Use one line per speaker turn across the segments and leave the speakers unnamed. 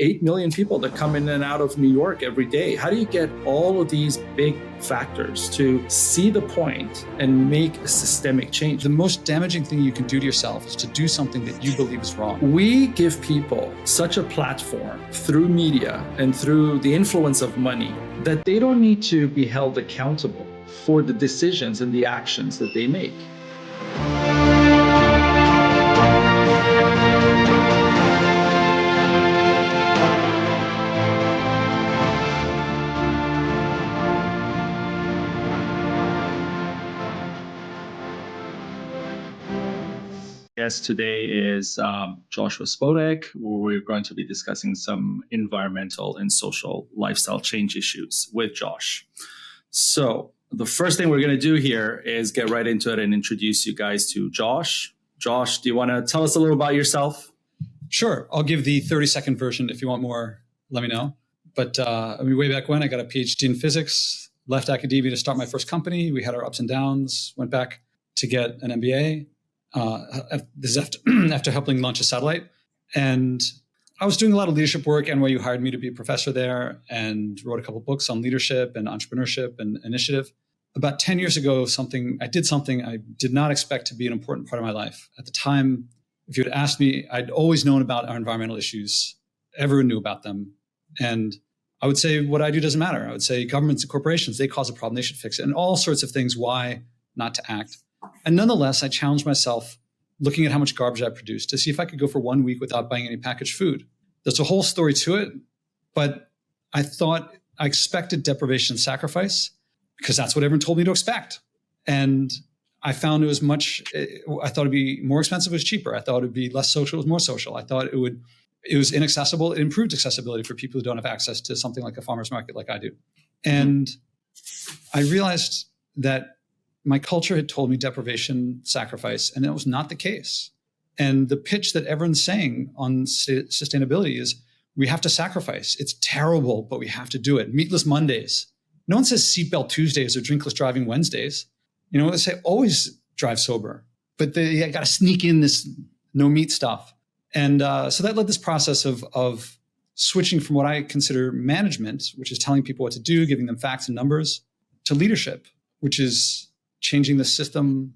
8 million people that come in and out of New York every day. How do you get all of these big factors to see the point and make a systemic change?
The most damaging thing you can do to yourself is to do something that you believe is wrong.
We give people such a platform through media and through the influence of money that they don't need to be held accountable for the decisions and the actions that they make. Guest today is Joshua Spodek, where we're going to be discussing some environmental and social lifestyle change issues with Josh. So the first thing we're going to do here is get right into it and introduce you guys to Josh. Josh, do you want to tell us a little about yourself?
Sure. I'll give the 30-second version. If you want more, let me know. But way back when, I got a PhD in physics, left academia to start my first company. We had our ups and downs, went back to get an MBA. This is after helping launch a satellite. And I was doing a lot of leadership work. NYU hired me to be a professor there and wrote a couple of books on leadership and entrepreneurship and initiative. About 10 years ago, I did something I did not expect to be an important part of my life. At the time, if you had asked me, I'd always known about our environmental issues. Everyone knew about them. And I would say what I do doesn't matter. I would say governments and corporations, they cause a problem, they should fix it. And all sorts of things, why not to act? And nonetheless, I challenged myself looking at how much garbage I produced to see if I could go for 1 week without buying any packaged food. There's a whole story to it, but I expected deprivation and sacrifice because that's what everyone told me to expect. And I found I thought it'd be more expensive, it was cheaper. I thought it'd be less social, it was more social. I thought it was inaccessible, it improved accessibility for people who don't have access to something like a farmer's market like I do. And I realized that my culture had told me deprivation, sacrifice, and that was not the case. And the pitch that everyone's saying on sustainability is we have to sacrifice. It's terrible, but we have to do it. Meatless Mondays. No one says seatbelt Tuesdays or drinkless driving Wednesdays. You know, they say always drive sober, but they got to sneak in this no meat stuff. And so that led this process of switching from what I consider management, which is telling people what to do, giving them facts and numbers, to leadership, which is changing the system,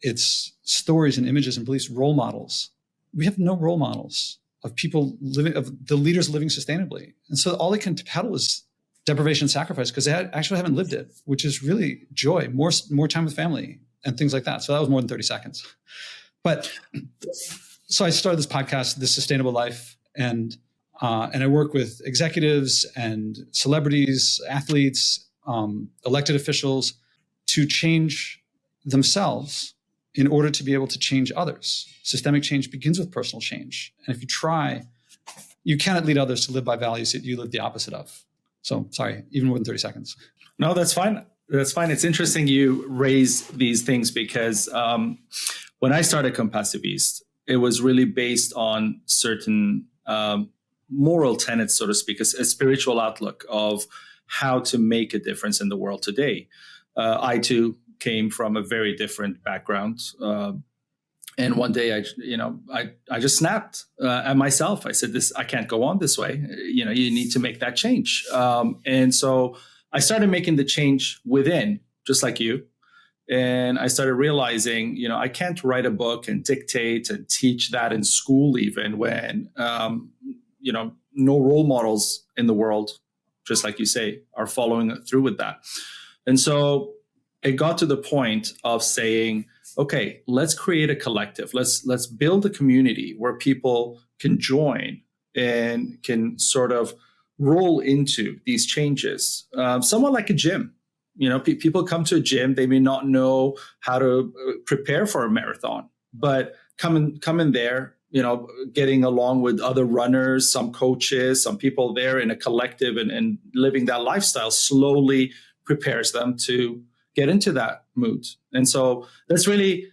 it's stories and images and beliefs, role models. We have no role models of the leaders living sustainably. And so all they can peddle is deprivation and sacrifice because they actually haven't lived it, which is really joy, more time with family and things like that. So that was more than 30 seconds. But so I started this podcast, This Sustainable Life, and I work with executives and celebrities, athletes, elected officials, to change themselves in order to be able to change others. Systemic change begins with personal change. And if you try, you cannot lead others to live by values that you live the opposite of. So sorry, even more than 30 seconds.
No, that's fine. That's fine. It's interesting you raise these things because when I started Compassiviste, it was really based on certain moral tenets, so to speak, a spiritual outlook of how to make a difference in the world today. I too came from a very different background, and one day I just snapped at myself. I said, I can't go on this way. You need to make that change. And so I started making the change within, just like you. And I started realizing, I can't write a book and dictate and teach that in school, even when no role models in the world, just like you say, are following through with that. And so it got to the point of saying, okay, let's create a collective. Let's build a community where people can join and can sort of roll into these changes. Somewhat like a gym. People come to a gym, they may not know how to prepare for a marathon, but come in there, getting along with other runners, some coaches, some people there in a collective and living that lifestyle slowly prepares them to get into that mood. And so that's really,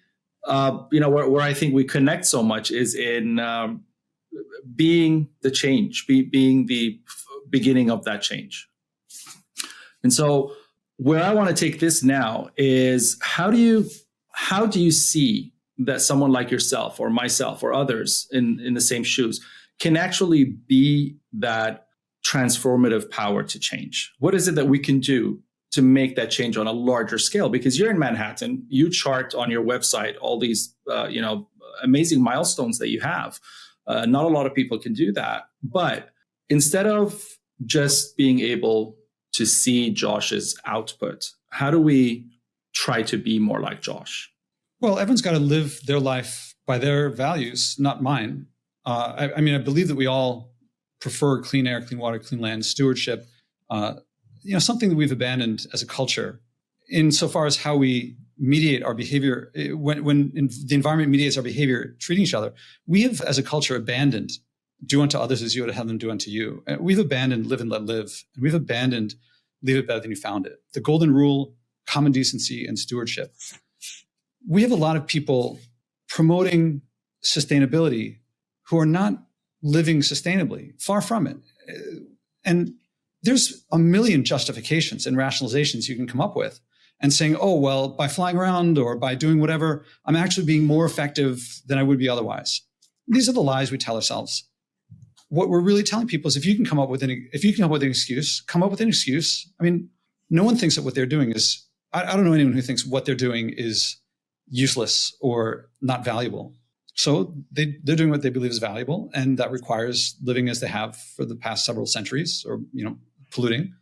where I think we connect so much is in being the change, being the beginning of that change. And so where I want to take this now is how do you see that someone like yourself or myself or others in the same shoes can actually be that transformative power to change? What is it that we can do to make that change on a larger scale? Because you're in Manhattan, you chart on your website all these, amazing milestones that you have. Not a lot of people can do that. But instead of just being able to see Josh's output, how do we try to be more like Josh?
Well, everyone's got to live their life by their values, not mine. I believe that we all prefer clean air, clean water, clean land, stewardship, something that we've abandoned as a culture insofar as how we mediate our behavior. When the environment mediates our behavior, treating each other, we have, as a culture, abandoned do unto others as you would have them do unto you. We've abandoned live and let live. And we've abandoned leave it better than you found it. The golden rule, common decency, and stewardship. We have a lot of people promoting sustainability who are not living sustainably, far from it. And there's a million justifications and rationalizations you can come up with and saying, oh, well, by flying around or by doing whatever, I'm actually being more effective than I would be otherwise. These are the lies we tell ourselves. What we're really telling people is if you can come up with an excuse, come up with an excuse. I mean, no one thinks that what they're doing is, I don't know anyone who thinks what they're doing is useless or not valuable. So they're doing what they believe is valuable, and that requires living as they have for the past several centuries, or polluting,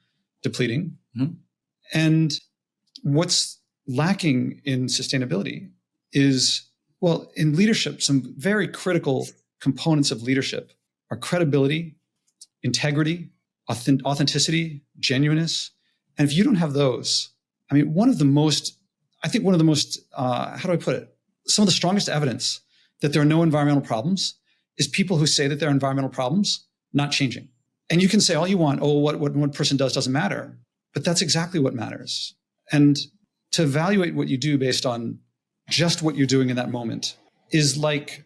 depleting. Mm-hmm. And what's lacking in sustainability is, well, in leadership, some very critical components of leadership are credibility, integrity, authenticity, genuineness. And if you don't have those, I mean, one of the most, how do I put it? Some of the strongest evidence that there are no environmental problems is people who say that there are environmental problems not changing. And you can say all you want, oh, what one person does doesn't matter. But that's exactly what matters. And to evaluate what you do based on just what you're doing in that moment is like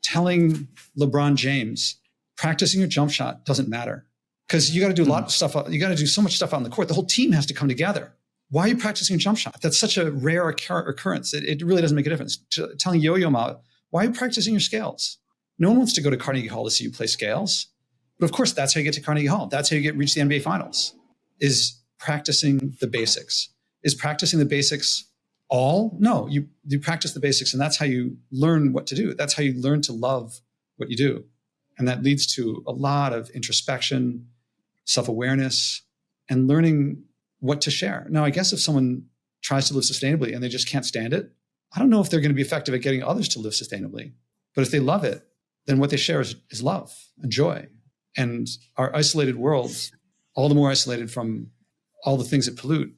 telling LeBron James, practicing your jump shot doesn't matter. Because you got to do a lot of stuff. You got to do so much stuff out on the court. The whole team has to come together. Why are you practicing a jump shot? That's such a rare occurrence. It really doesn't make a difference. Telling Yo-Yo Ma, why are you practicing your scales? No one wants to go to Carnegie Hall to see you play scales. But of course, that's how you get to Carnegie Hall. That's how you reach the NBA Finals, is practicing the basics. Is practicing the basics all? No, you practice the basics, and that's how you learn what to do. That's how you learn to love what you do. And that leads to a lot of introspection, self-awareness, and learning what to share. Now, I guess if someone tries to live sustainably and they just can't stand it, I don't know if they're going to be effective at getting others to live sustainably. But if they love it, then what they share is love and joy. And our isolated world, all the more isolated from all the things that pollute,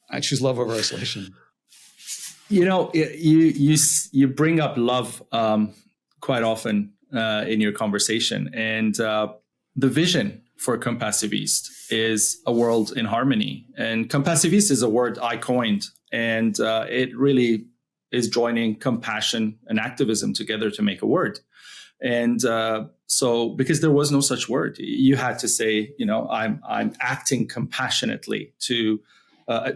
I choose love over isolation.
You bring up love quite often in your conversation. And the vision for Compassiviste is a world in harmony. And Compassiviste is a word I coined, and it really is joining compassion and activism together to make a word. And so because there was no such word, you had to say, I'm acting compassionately to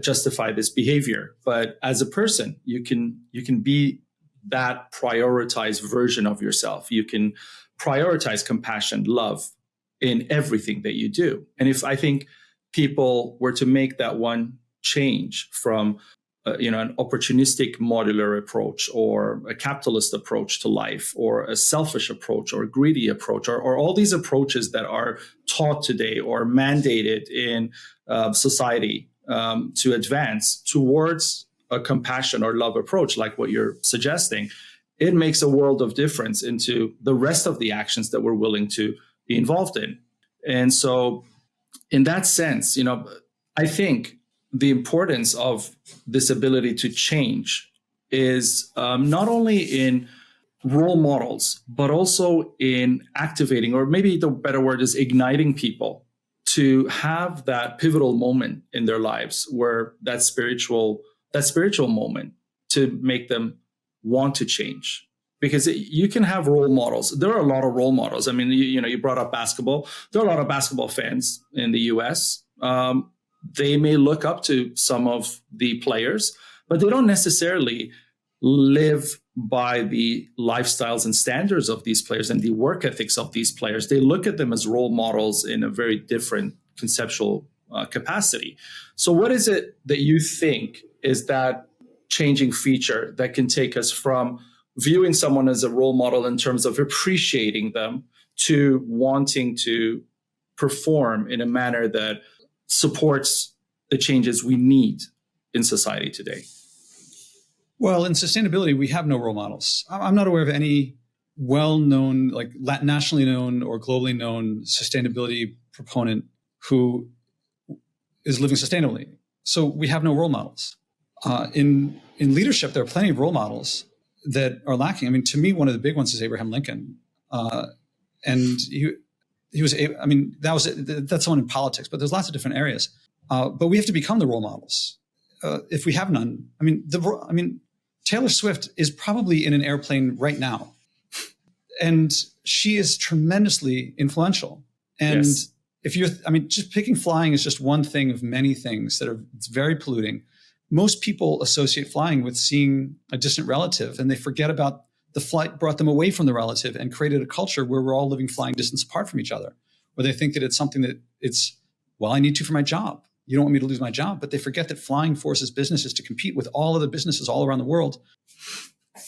justify this behavior. But as a person, you can be that prioritized version of yourself. You can prioritize compassion, love in everything that you do. And if I think people were to make that one change from an opportunistic modular approach or a capitalist approach to life or a selfish approach or a greedy approach or all these approaches that are taught today or mandated in society to advance towards a compassion or love approach like what you're suggesting, it makes a world of difference into the rest of the actions that we're willing to be involved in. And so in that sense, I think the importance of this ability to change is not only in role models, but also in activating, or maybe the better word is igniting people to have that pivotal moment in their lives where that spiritual moment to make them want to change. Because you can have role models. There are a lot of role models. I mean, you brought up basketball. There are a lot of basketball fans in the US. They may look up to some of the players, but they don't necessarily live by the lifestyles and standards of these players and the work ethics of these players. They look at them as role models in a very different conceptual capacity. So what is it that you think is that changing feature that can take us from viewing someone as a role model in terms of appreciating them to wanting to perform in a manner that supports the changes we need in society today?
Well, in sustainability, we have no role models. I'm not aware of any well-known, like nationally known or globally known sustainability proponent who is living sustainably. So we have no role models. In leadership, there are plenty of role models that are lacking. I mean, to me, one of the big ones is Abraham Lincoln, and he was. I mean, that's someone in politics, but there's lots of different areas. But we have to become the role models. If we have none, I mean, Taylor Swift is probably in an airplane right now, and she is tremendously influential. And
yes.
Just picking flying is just one thing of many things it's very polluting. Most people associate flying with seeing a distant relative, and they forget about the flight brought them away from the relative and created a culture where we're all living flying distance apart from each other, where they think that it's something that I need to for my job. You don't want me to lose my job, but they forget that flying forces businesses to compete with all other businesses all around the world,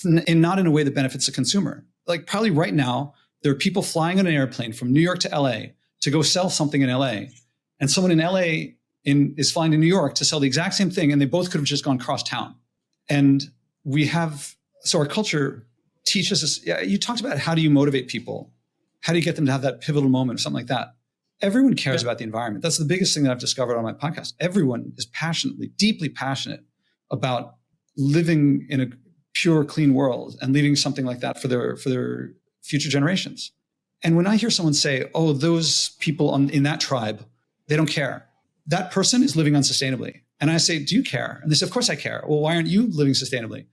and not in a way that benefits the consumer. Like probably right now, there are people flying on an airplane from New York to LA to go sell something in LA, and someone in LA is flying to New York to sell the exact same thing, and they both could have just gone cross town. And so our culture teaches us. Yeah, you talked about how do you motivate people? How do you get them to have that pivotal moment or something like that? Everyone cares about the environment. That's the biggest thing that I've discovered on my podcast. Everyone is deeply passionate about living in a pure, clean world and leaving something like that for their future generations. And when I hear someone say, oh, those people in that tribe, they don't care. That person is living unsustainably. And I say, do you care? And they say, of course I care. Well, why aren't you living sustainably?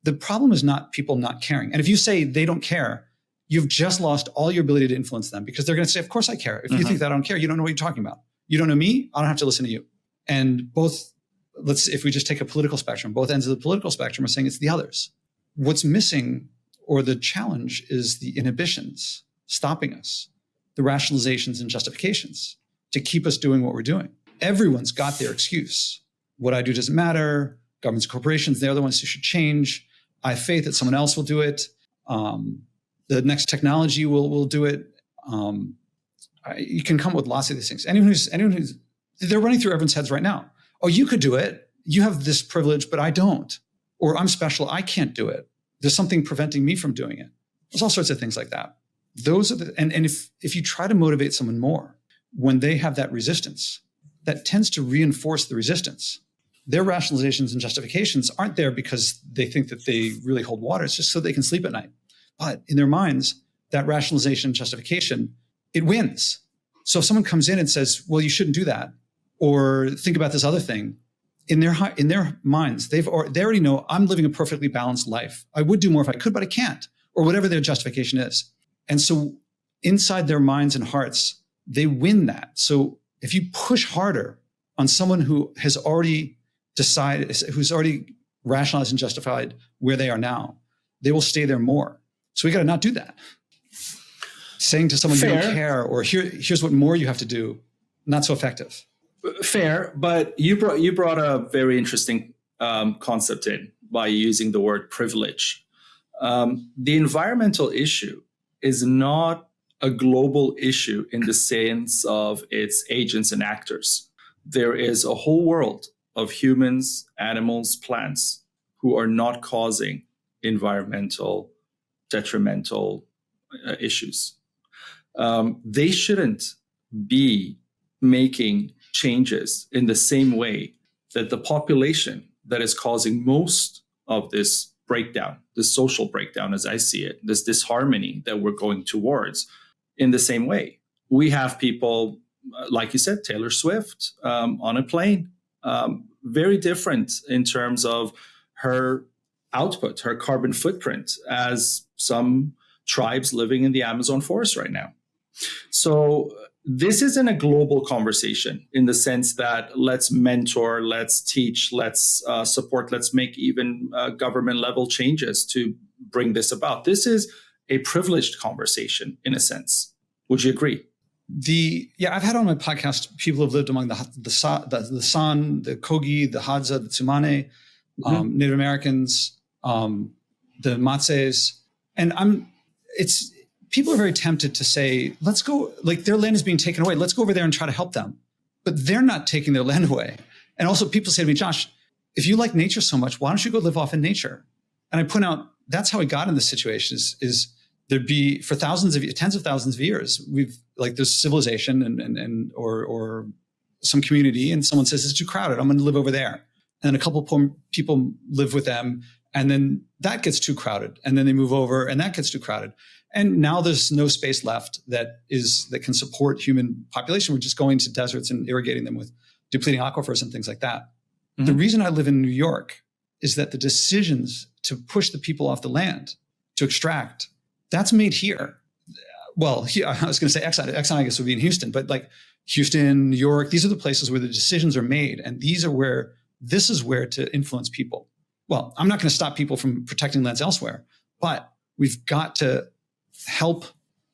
The problem is not people not caring. And if you say they don't care, you've just lost all your ability to influence them, because they're going to say, of course I care. If you think that I don't care, you don't know what you're talking about. You don't know me, I don't have to listen to you. And if we just take a political spectrum, both ends of the political spectrum are saying it's the others. What's missing, or the challenge, is the inhibitions stopping us, the rationalizations and justifications to keep us doing what we're doing. Everyone's got their excuse. What I do doesn't matter. Governments and corporations, they're the ones who should change. I have faith that someone else will do it. The next technology will do it. You can come up with lots of these things. Anyone who's they're running through everyone's heads right now. Oh, you could do it. You have this privilege, but I don't. Or I'm special. I can't do it. There's something preventing me from doing it. There's all sorts of things like that. Those are and if you try to motivate someone more when they have that resistance, that tends to reinforce the resistance. Their rationalizations and justifications aren't there because they think that they really hold water. It's just so they can sleep at night. But in their minds, that rationalization and justification, it wins. So if someone comes in and says, well, you shouldn't do that, or think about this other thing, in their minds, they already know I'm living a perfectly balanced life. I would do more if I could, but I can't, or whatever their justification is. And so inside their minds and hearts, they win that. So if you push harder on someone who has already decided, who's already rationalized and justified where they are now, they will stay there more. So we got to not do that. Saying to someone, Fair. You don't care, or here's what more you have to do, not so effective.
Fair, but you brought a very interesting concept in by using the word privilege. The environmental issue is not a global issue in the sense of its agents and actors. There is a whole world of humans, animals, plants who are not causing environmental detrimental issues. They shouldn't be making changes in the same way that the population that is causing most of this breakdown, this social breakdown, as I see it, this disharmony that we're going towards, in the same way. We have people, like you said, Taylor Swift on a plane, very different in terms of her output, her carbon footprint, as some tribes living in the Amazon forest right now. So this isn't a global conversation in the sense that let's mentor, let's teach, let's support, let's make even government level changes to bring this about. This is a privileged conversation in a sense. Would you agree?
I've had on my podcast people who have lived among the San, the Kogi, the Hadza, the Tsimane, Native Americans, the Matses, and people are very tempted to say, let's go, like their land is being taken away. Let's go over there and try to help them. But they're not taking their land away. And also people say to me, Josh, if you like nature so much, why don't you go live off in nature? And I point out, that's how we got in this situation is there'd be for tens of thousands of years, there's civilization or some community and someone says, it's too crowded. I'm going to live over there. And a couple of people live with them. And then that gets too crowded. And then they move over and that gets too crowded. And now there's no space left that can support human population. We're just going to deserts and irrigating them with depleting aquifers and things like that. Mm-hmm. The reason I live in New York is that the decisions to push the people off the land, to extract, that's made here. Well, I was going to say Exxon I guess would be in Houston, but like Houston, New York, these are the places where the decisions are made. And this is where to influence people. Well, I'm not going to stop people from protecting lands elsewhere, but we've got to help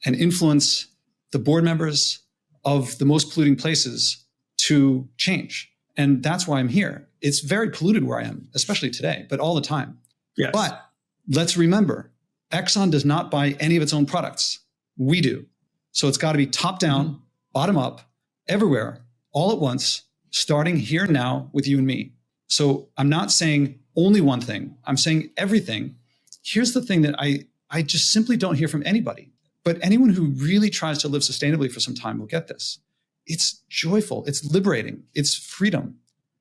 and influence the board members of the most polluting places to change. And that's why I'm here. It's very polluted where I am, especially today, but all the time.
Yes.
But let's remember, Exxon does not buy any of its own products. We do. So it's got to be top down, bottom up, everywhere, all at once, starting here now with you and me. So I'm not saying only one thing. I'm saying everything. Here's the thing that I just simply don't hear from anybody. But anyone who really tries to live sustainably for some time will get this. It's joyful. It's liberating. It's freedom.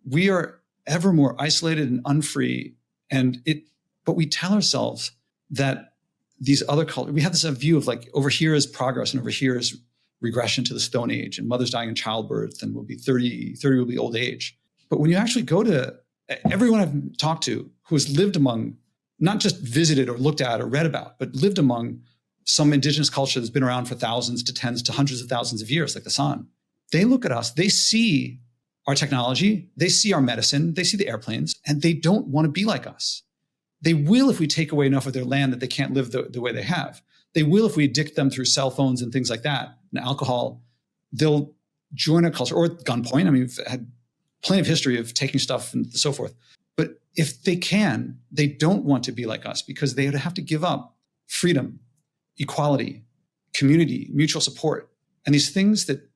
We are ever more isolated and unfree. But we tell ourselves that these other cultures, we have this view of like over here is progress and over here is regression to the Stone Age and mothers dying in childbirth and will be 30 will be old age. But when you actually go to everyone I've talked to who has lived among, not just visited or looked at or read about, but lived among some indigenous culture that's been around for thousands to tens to hundreds of thousands of years, like the San, they look at us, they see our technology, they see our medicine, they see the airplanes, and they don't want to be like us. They will if we take away enough of their land that they can't live the way they have. They will if we addict them through cell phones and things like that, and alcohol. They'll join our culture, or gunpoint. I mean, we've had plenty of history of taking stuff and so forth. But if they can, they don't want to be like us because they would have to give up freedom, equality, community, mutual support, and these things that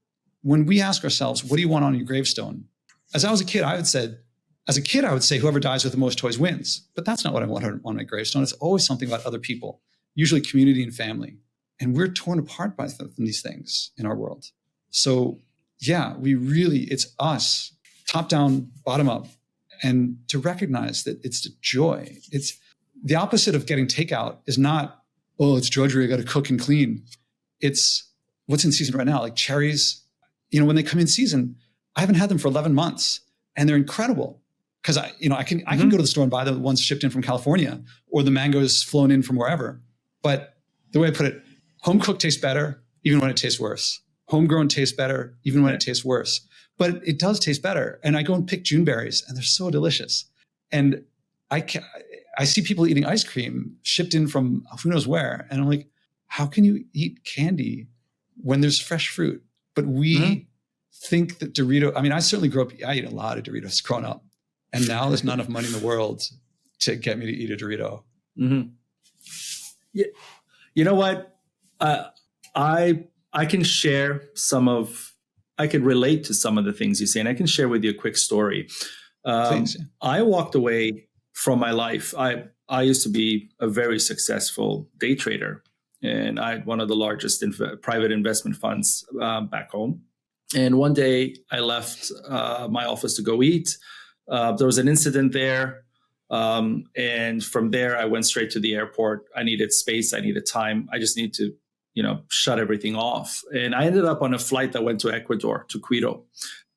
when we ask ourselves, what do you want on your gravestone? As I was a kid, I would say whoever dies with the most toys wins. But that's not what I want on my gravestone. It's always something about other people, usually community and family. And we're torn apart by these things in our world. So yeah, it's us, top down, bottom up, and to recognize that it's the joy. It's the opposite of getting takeout is not, oh, it's drudgery, I got to cook and clean. It's what's in season right now, like cherries. When they come in season, I haven't had them for 11 months and they're incredible because I can go to the store and buy the ones shipped in from California or the mangoes flown in from wherever. But the way I put it, home cooked tastes better even when it tastes worse. Homegrown tastes better even when it tastes worse. But it does taste better. And I go and pick June berries and they're so delicious. And I see people eating ice cream shipped in from who knows where. And I'm like, how can you eat candy when there's fresh fruit? But we think that I certainly grew up, I ate a lot of Doritos growing up. And now there's not enough money in the world to get me to eat a Dorito.
Mm-hmm. Yeah. You know what? I can share I can relate to some of the things you say, and I can share with you a quick story.
Please.
I walked away from my life. I used to be a very successful day trader, and I had one of the largest private investment funds back home. And one day I left my office to go eat. There was an incident there. And from there, I went straight to the airport. I needed space. I needed time. I just need to shut everything off. And I ended up on a flight that went to Ecuador, to Quito,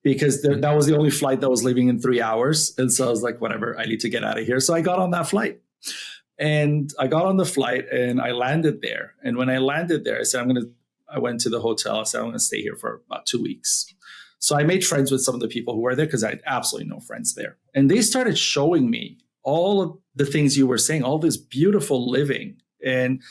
because that was the only flight that was leaving in 3 hours. And so I was like, whatever, I need to get out of here. So I got on that flight. And I got on the flight and I landed there. And when I landed there, I went to the hotel. I said, I'm going to stay here for about 2 weeks. So I made friends with some of the people who were there because I had absolutely no friends there. And they started showing me all of the things you were saying, all this beautiful living and,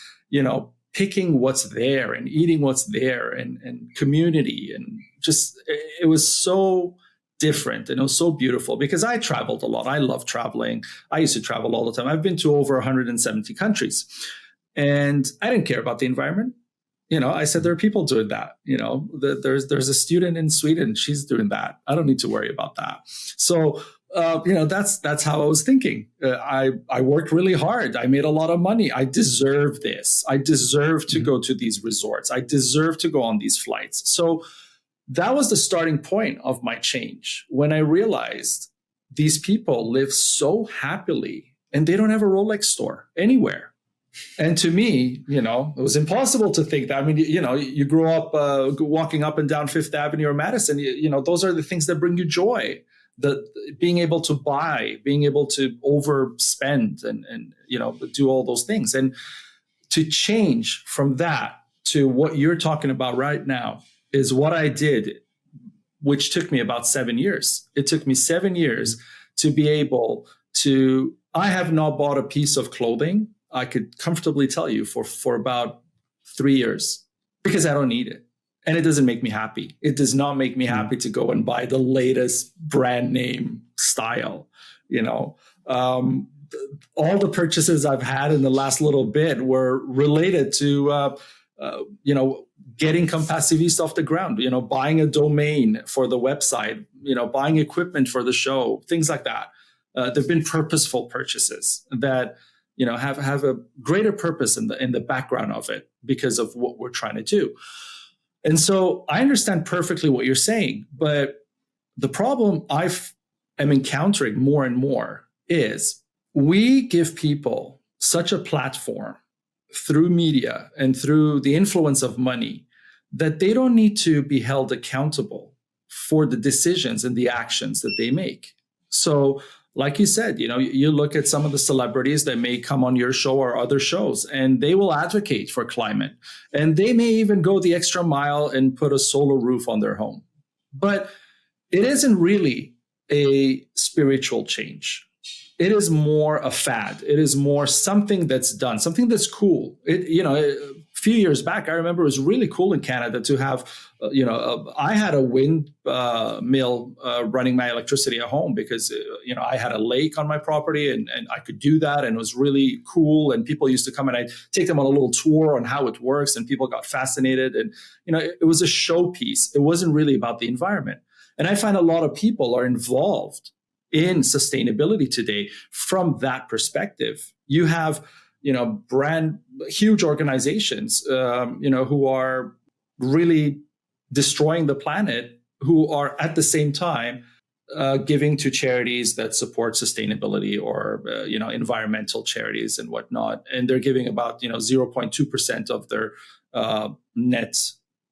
picking what's there and eating what's there and community. And just, it was so different and it was so beautiful because I traveled a lot. I love traveling. I used to travel all the time. I've been to over 170 countries and I didn't care about the environment. I said, there are people doing that. There's a student in Sweden. She's doing that. I don't need to worry about that. So, that's how I was thinking. I worked really hard. I made a lot of money. I deserve this. I deserve to go to these resorts. I deserve to go on these flights. So that was the starting point of my change when I realized these people live so happily and they don't have a Rolex store anywhere. And to me, it was impossible to think that. I mean, you grow up walking up and down Fifth Avenue or Madison, those are the things that bring you joy. Being able to buy, being able to overspend and do all those things. And to change from that to what you're talking about right now is what I did, which took me about 7 years. It took me 7 years to be able to, I have not bought a piece of clothing, I could comfortably tell you, for about 3 years because I don't need it. And it doesn't make me happy. It does not make me happy to go and buy the latest brand name style. All the purchases I've had in the last little bit were related to, getting Compassiviste off the ground, buying a domain for the website, buying equipment for the show, things like that. There've been purposeful purchases that, have a greater purpose in the background of it because of what we're trying to do. And so I understand perfectly what you're saying, but the problem I am encountering more and more is we give people such a platform through media and through the influence of money that they don't need to be held accountable for the decisions and the actions that they make. So like you said, you look at some of the celebrities that may come on your show or other shows, and they will advocate for climate. And they may even go the extra mile and put a solar roof on their home. But it isn't really a spiritual change. It is more a fad. It is more something that's done, something that's cool. A few years back, I remember it was really cool in Canada to have, I had a wind mill running my electricity at home because, I had a lake on my property and I could do that. And it was really cool. And people used to come and I'd take them on a little tour on how it works. And people got fascinated. And, it was a showpiece. It wasn't really about the environment. And I find a lot of people are involved in sustainability today from that perspective. You have, huge organizations, who are really destroying the planet, who are at the same time giving to charities that support sustainability or, environmental charities and whatnot. And they're giving about, 0.2% of their net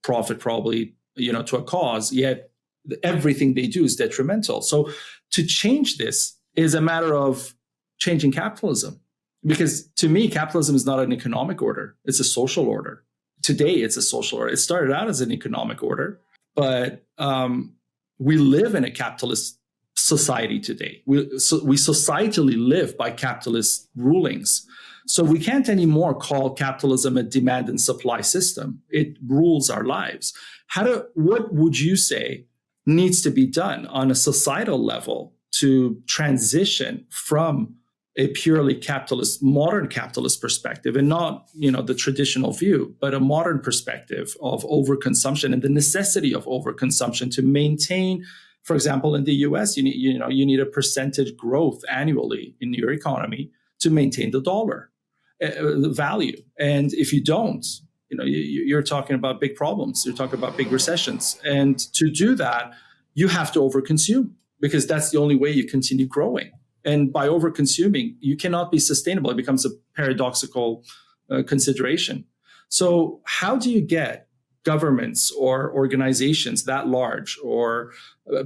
profit probably, to a cause, yet everything they do is detrimental. So to change this is a matter of changing capitalism. Because to me, capitalism is not an economic order. It's a social order. Today, it's a social order. It started out as an economic order, but we live in a capitalist society today. We societally live by capitalist rulings. So we can't anymore call capitalism a demand and supply system. It rules our lives. What would you say needs to be done on a societal level to transition from a purely capitalist, modern capitalist perspective, and not, the traditional view, but a modern perspective of overconsumption and the necessity of overconsumption to maintain, for example, in the US, you need a percentage growth annually in your economy to maintain the dollar the value. And if you don't, you're talking about big problems. You're talking about big recessions. And to do that, you have to overconsume because that's the only way you continue growing. And by over-consuming, you cannot be sustainable. It becomes a paradoxical consideration. So how do you get governments or organizations that large or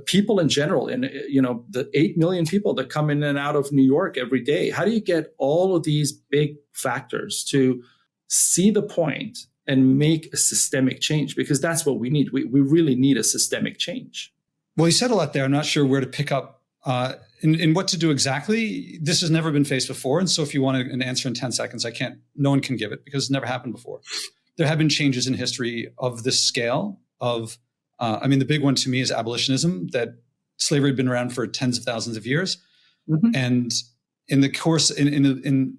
people in general, and the 8 million people that come in and out of New York every day, how do you get all of these big factors to see the point and make a systemic change? Because that's what we need. We really need a systemic change.
Well, you said a lot there. I'm not sure where to pick up In what to do exactly, this has never been faced before. And so if you want an answer in 10 seconds, no one can give it because it's never happened before. There have been changes in history of this scale of, the big one to me is abolitionism, that slavery had been around for tens of thousands of years. Mm-hmm. And in the course, in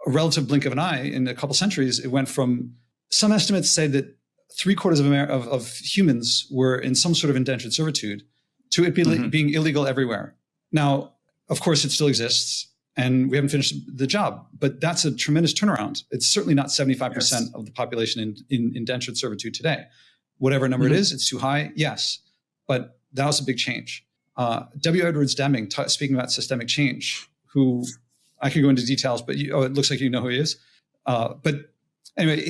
a relative blink of an eye, in a couple centuries, it went from, some estimates say that 3/4 of humans were in some sort of indentured servitude to it being illegal everywhere. Now, of course, it still exists and we haven't finished the job, but that's a tremendous turnaround. It's certainly not 75% of the population in indentured servitude today. Whatever number it is, it's too high. Yes, but that was a big change. W. Edwards Deming, speaking about systemic change, who I could go into details, but it looks like you know who he is. But anyway,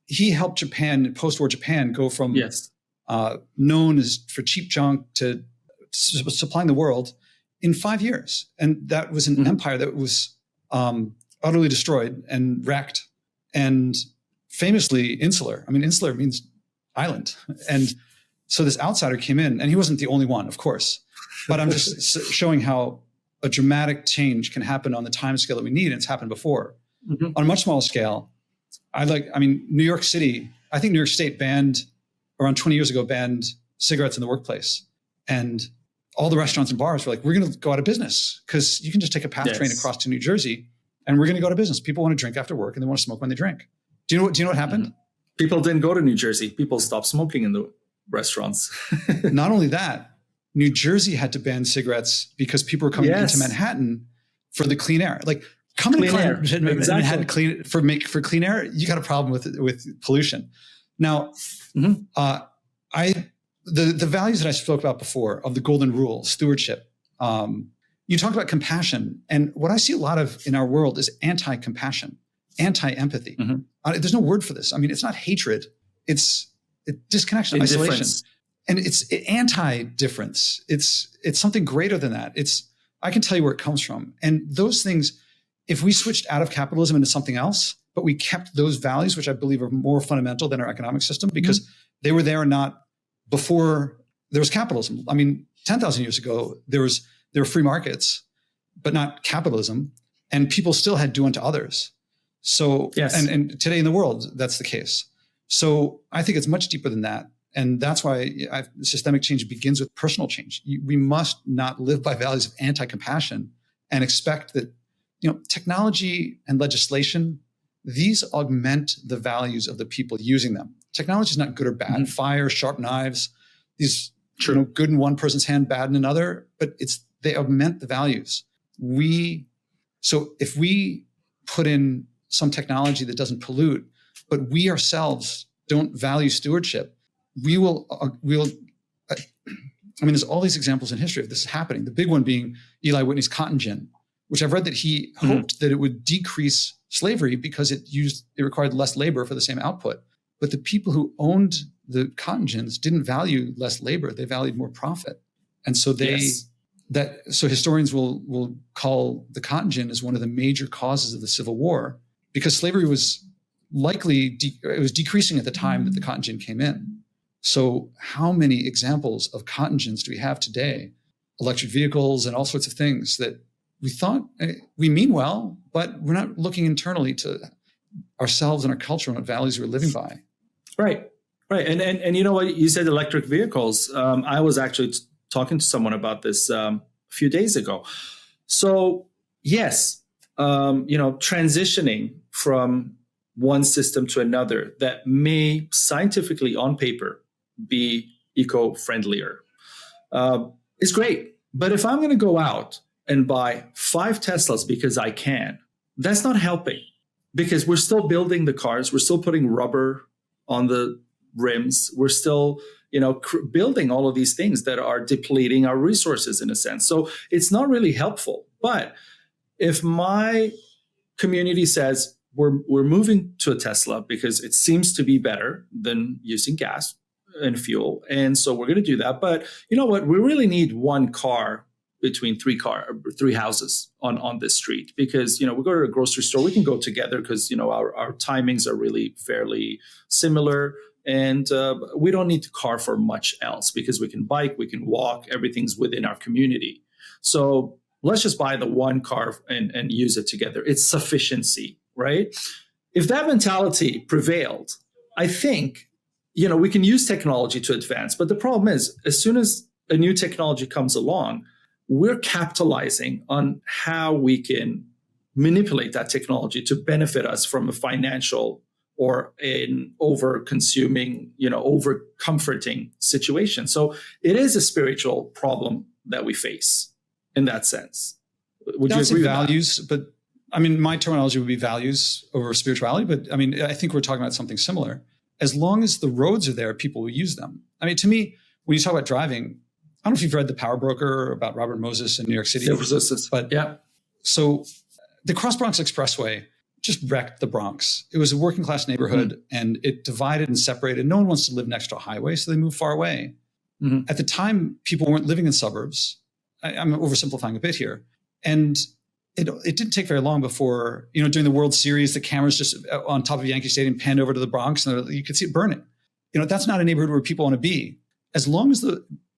he helped Japan, post-war Japan, go from known as for cheap junk to supplying the world in 5 years. And that was an empire that was utterly destroyed and wrecked and famously insular. I mean, insular means island. And so this outsider came in, and he wasn't the only one, of course. But I'm just showing how a dramatic change can happen on the time scale that we need, and it's happened before. Mm-hmm. On a much smaller scale, New York City, I think New York State around 20 years ago, banned cigarettes in the workplace. And all the restaurants and bars were like, we're going to go out of business because you can just take a PATH train across to New Jersey and we're going to go out of business. People want to drink after work and they want to smoke when they drink. Do you know what happened?
Mm-hmm. People didn't go to New Jersey. People stopped smoking in the restaurants.
Not only that, New Jersey had to ban cigarettes because people were coming into Manhattan for the clean air. Like coming to Manhattan for clean air, you got a problem with pollution. Now, the values that I spoke about before of the golden rule, stewardship. You talked about compassion, and what I see a lot of in our world is anti-compassion, anti-empathy. Mm-hmm. There's no word for this. I mean, it's not hatred; it's disconnection, isolation, and it's anti-difference. It's something greater than that. I can tell you where it comes from, and those things. If we switched out of capitalism into something else, but we kept those values, which I believe are more fundamental than our economic system, because they were there not before there was capitalism. I mean, 10,000 years ago, there were free markets, but not capitalism, and people still had do unto others. So, and today in the world, that's the case. So I think it's much deeper than that. And that's why systemic change begins with personal change. We must not live by values of anti-compassion and expect that, technology and legislation, these augment the values of the people using them. Technology is not good or bad. Mm-hmm. Fire, sharp knives, these good in one person's hand, bad in another, but they augment the values. So if we put in some technology that doesn't pollute, but we ourselves don't value stewardship, there's all these examples in history of this happening. The big one being Eli Whitney's cotton gin, which I've read that he hoped that it would decrease slavery because it required less labor for the same output. But the people who owned the cotton gins didn't value less labor; they valued more profit, and so so historians will call the cotton gin as one of the major causes of the Civil War, because slavery was likely it was decreasing at the time that the cotton gin came in. So how many examples of cotton gins do we have today? Electric vehicles and all sorts of things that we thought we mean well, but we're not looking internally to ourselves and our culture and what values we're living by.
Right. And you know what? You said electric vehicles. I was actually talking to someone about this a few days ago. So yes, transitioning from one system to another that may scientifically on paper be eco-friendlier is great. But if I'm going to go out and buy 5 Teslas because I can, that's not helping, because we're still building the cars. We're still putting rubber on the rims. We're still, building all of these things that are depleting our resources in a sense. So it's not really helpful. But if my community says we're moving to a Tesla because it seems to be better than using gas and fuel, and so we're going to do that. But you know what? We really need one car between three houses on this street, because we go to a grocery store, we can go together because our timings are really fairly similar, and we don't need to car for much else because we can bike, we can walk, everything's within our community. So let's just buy the one car and use it together. It's sufficiency, right? If that mentality prevailed, I think, we can use technology to advance. But the problem is, as soon as a new technology comes along, we're capitalizing on how we can manipulate that technology to benefit us from a financial or an over-consuming, over-comforting situation. So it is a spiritual problem that we face in that sense. Would you agree with
values, but I mean, my terminology would be values over spirituality. But I mean, I think we're talking about something similar. As long as the roads are there, people will use them. I mean, to me, when you talk about driving, I don't know if you've read The Power Broker about Robert Moses in New York City.
But yeah.
So the Cross Bronx Expressway just wrecked the Bronx. It was a working class neighborhood and it divided and separated. No one wants to live next to a highway, so they moved far away. At the time, people weren't living in suburbs. I'm oversimplifying a bit here. And it didn't take very long before, during the World Series, the cameras just on top of Yankee Stadium panned over to the Bronx and you could see it burning. That's not a neighborhood where people want to be. As long as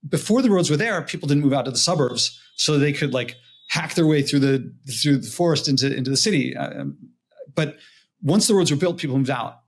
before the roads were there, people didn't move out to the suburbs so they could hack their way through the forest into the city. But once the roads were built, people moved out.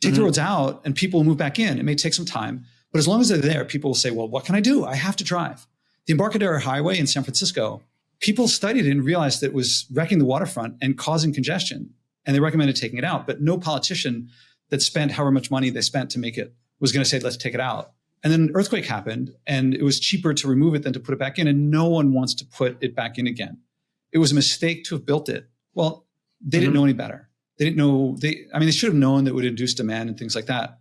Take the roads out and people will move back in. It may take some time, but as long as they're there, people will say, well, what can I do? I have to drive. The Embarcadero Highway in San Francisco, people studied it and realized that it was wrecking the waterfront and causing congestion. And they recommended taking it out. But no politician that spent however much money they spent to make it was going to say, let's take it out. And then an earthquake happened and it was cheaper to remove it than to put it back in. And no one wants to put it back in again. It was a mistake to have built it. Well, they didn't know any better. They didn't know, they should have known that it would induce demand and things like that.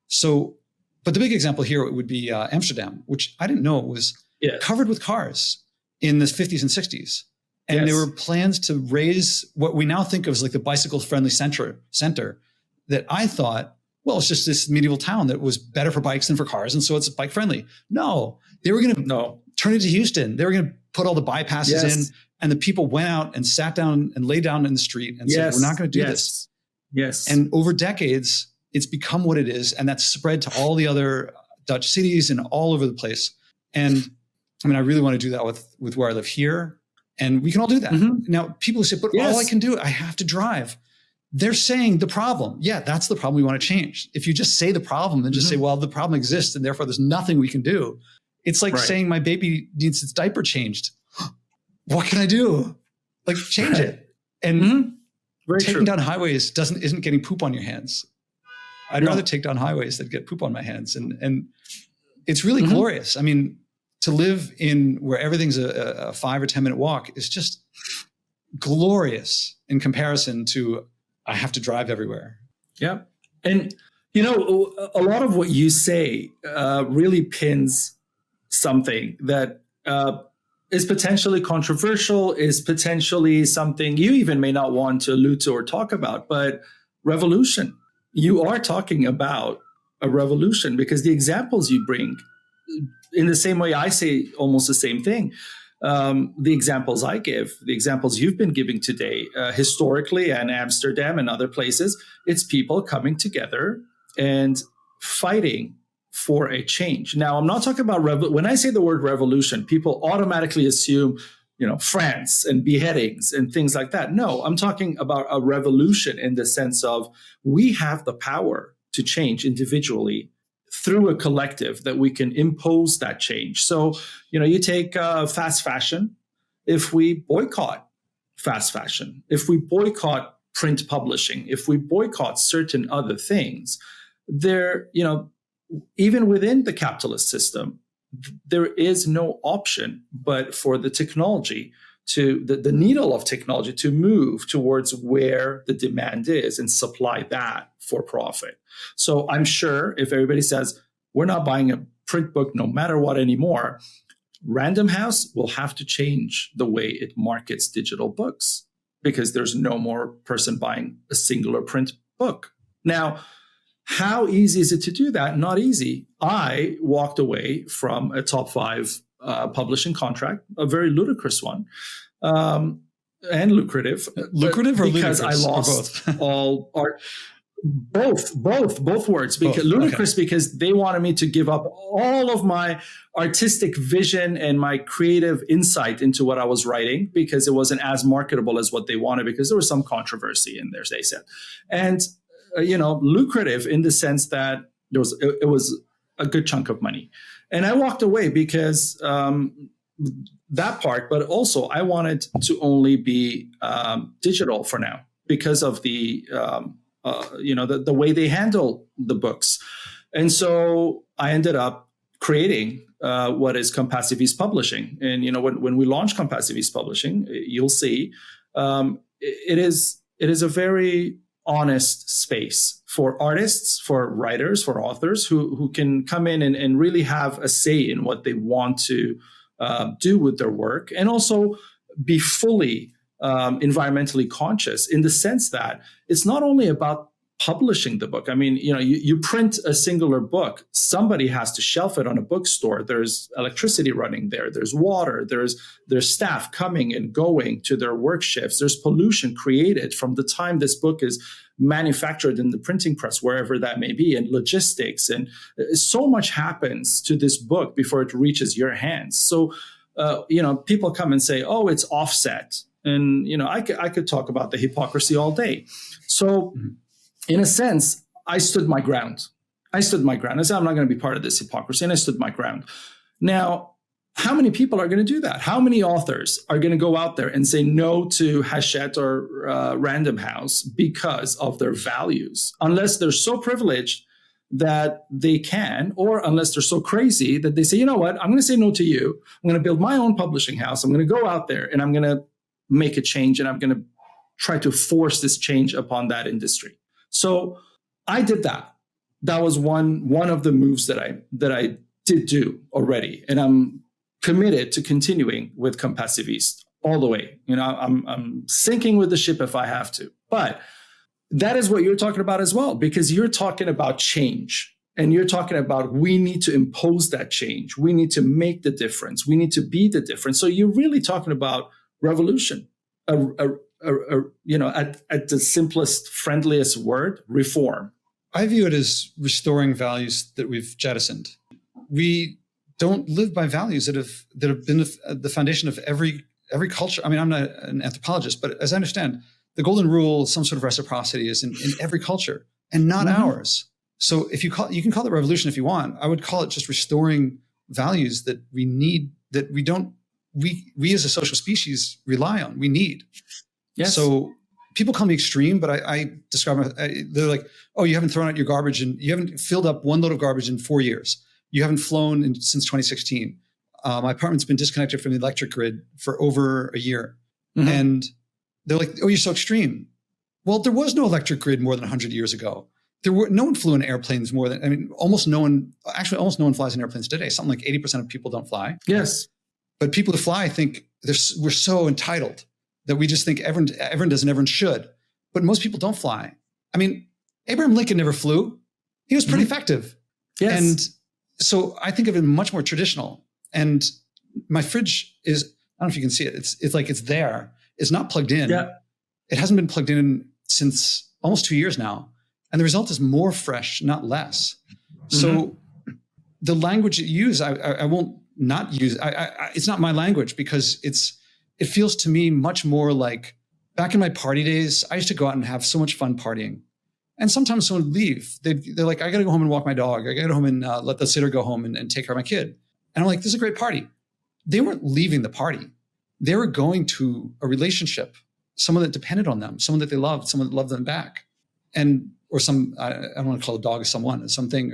So, but the big example here would be Amsterdam, which I didn't know was covered with cars in the 50s and 60s. And there were plans to raise what we now think of as the bicycle-friendly center that I thought, well, it's just this medieval town that was better for bikes than for cars. And so it's bike-friendly. No, they were going to turn it to Houston. They were going to put all the bypasses in. And the people went out and sat down and lay down in the street and said, we're not going to do this.
Yes.
And over decades, it's become what it is. And that's spread to all the other Dutch cities and all over the place. And I mean, I really want to do that with where I live here. And we can all do that. Now, people say, but all I can do, I have to drive. They're saying the problem. Yeah, that's the problem we want to change. If you just say the problem and just say, well, the problem exists and therefore there's nothing we can do. It's like saying my baby needs its diaper changed. What can I do? Change it. And taking down highways isn't getting poop on your hands. I'd rather take down highways than get poop on my hands. And it's really glorious. I mean, to live in where everything's a 5 or 10 minute walk is just glorious in comparison to I have to drive everywhere.
Yeah. And, a lot of what you say really pins something that is potentially controversial, is potentially something you even may not want to allude to or talk about, but revolution. You are talking about a revolution because the examples you bring, in the same way I say almost the same thing, the examples I give, the examples you've been giving today, historically and Amsterdam and other places, it's people coming together and fighting for a change. Now, I'm not talking about when I say the word revolution, people automatically assume, France and beheadings and things like that. No, I'm talking about a revolution in the sense of we have the power to change individually through a collective that we can impose that change. So, you take fast fashion. If we boycott fast fashion, if we boycott print publishing, if we boycott certain other things, even within the capitalist system, there is no option but for the technology the needle of technology to move towards where the demand is and supply that for profit. So I'm sure if everybody says, we're not buying a print book no matter what anymore, Random House will have to change the way it markets digital books because there's no more person buying a singular print book. Now, how easy is it to do that? Not easy. I walked away from a top 5 publishing contract, a very ludicrous one, and lucrative.
Lucrative or
because
ludicrous?
I lost all art. Both words, because
Both.
ludicrous,
Okay.
because they wanted me to give up all of my artistic vision and my creative insight into what I was writing, because it wasn't as marketable as what they wanted, because there was some controversy in there, they said. And lucrative in the sense that it was a good chunk of money. And I walked away because that part, but also I wanted to only be digital for now, because of the the way they handle the books. And so I ended up creating what is Compassiviste Publishing. And when we launch Compassiviste Publishing, you'll see it is a very honest space for artists, for writers, for authors who can come in and really have a say in what they want to do with their work, and also be fully environmentally conscious, in the sense that it's not only about publishing the book. I mean, you print a singular book, somebody has to shelf it on a bookstore. There's electricity running there. There's water. There's staff coming and going to their work shifts. There's pollution created from the time this book is manufactured in the printing press, wherever that may be, and logistics. And so much happens to this book before it reaches your hands. So, people come and say, oh, it's offset. And, I could talk about the hypocrisy all day. So in a sense, I stood my ground. I said, I'm not going to be part of this hypocrisy. And I stood my ground. Now, how many people are going to do that? How many authors are going to go out there and say no to Hachette or Random House because of their values? Unless they're so privileged that they can, or unless they're so crazy that they say, you know what, I'm going to say no to you. I'm going to build my own publishing house. I'm going to go out there and I'm going to make a change, and I'm going to try to force this change upon that industry. So I did that. That was one of the moves that I did do already, and I'm committed to continuing with Compassiviste all the way. I'm sinking with the ship if I have to. But that is what you're talking about as well, because you're talking about change, and you're talking about we need to impose that change. We need to make the difference. We need to be the difference. So you're really talking about revolution, at the simplest, friendliest word, reform.
I view it as restoring values that we've jettisoned. We don't live by values that have been the foundation of every culture. I mean, I'm not an anthropologist, but as I understand, the golden rule, some sort of reciprocity, is in every culture, and not ours. So you can call it revolution if you want. I would call it just restoring values that we need, that we as a social species rely on. We need.
Yes.
So people call me extreme, but I describe they're like, oh, you haven't thrown out your garbage, and you haven't filled up one load of garbage in 4 years. You haven't flown since 2016. My apartment's been disconnected from the electric grid for over a year. Mm-hmm. And they're like, oh, you're so extreme. Well, there was no electric grid more than 100 years ago. No one flew in airplanes almost no one flies in airplanes today. Something like 80% of people don't fly.
Yes.
But people who fly think we're so entitled that we just think everyone does and everyone should. But most people don't fly. I mean, Abraham Lincoln never flew. He was pretty effective.
Yes.
And so I think of it much more traditional. And my fridge is, I don't know if you can see it. It's like it's there. It's not plugged in.
Yeah.
It hasn't been plugged in since almost 2 years now. And the result is more fresh, not less. So the language you use, I won't not use. It's not my language, because it feels to me much more like back in my party days. I used to go out and have so much fun partying. And sometimes someone would leave. They're like, I got to go home and walk my dog. I got to go home and let the sitter go home and take care of my kid. And I'm like, this is a great party. They weren't leaving the party. They were going to a relationship, someone that depended on them, someone that they loved, someone that loved them back. Or I don't want to call a dog someone, something,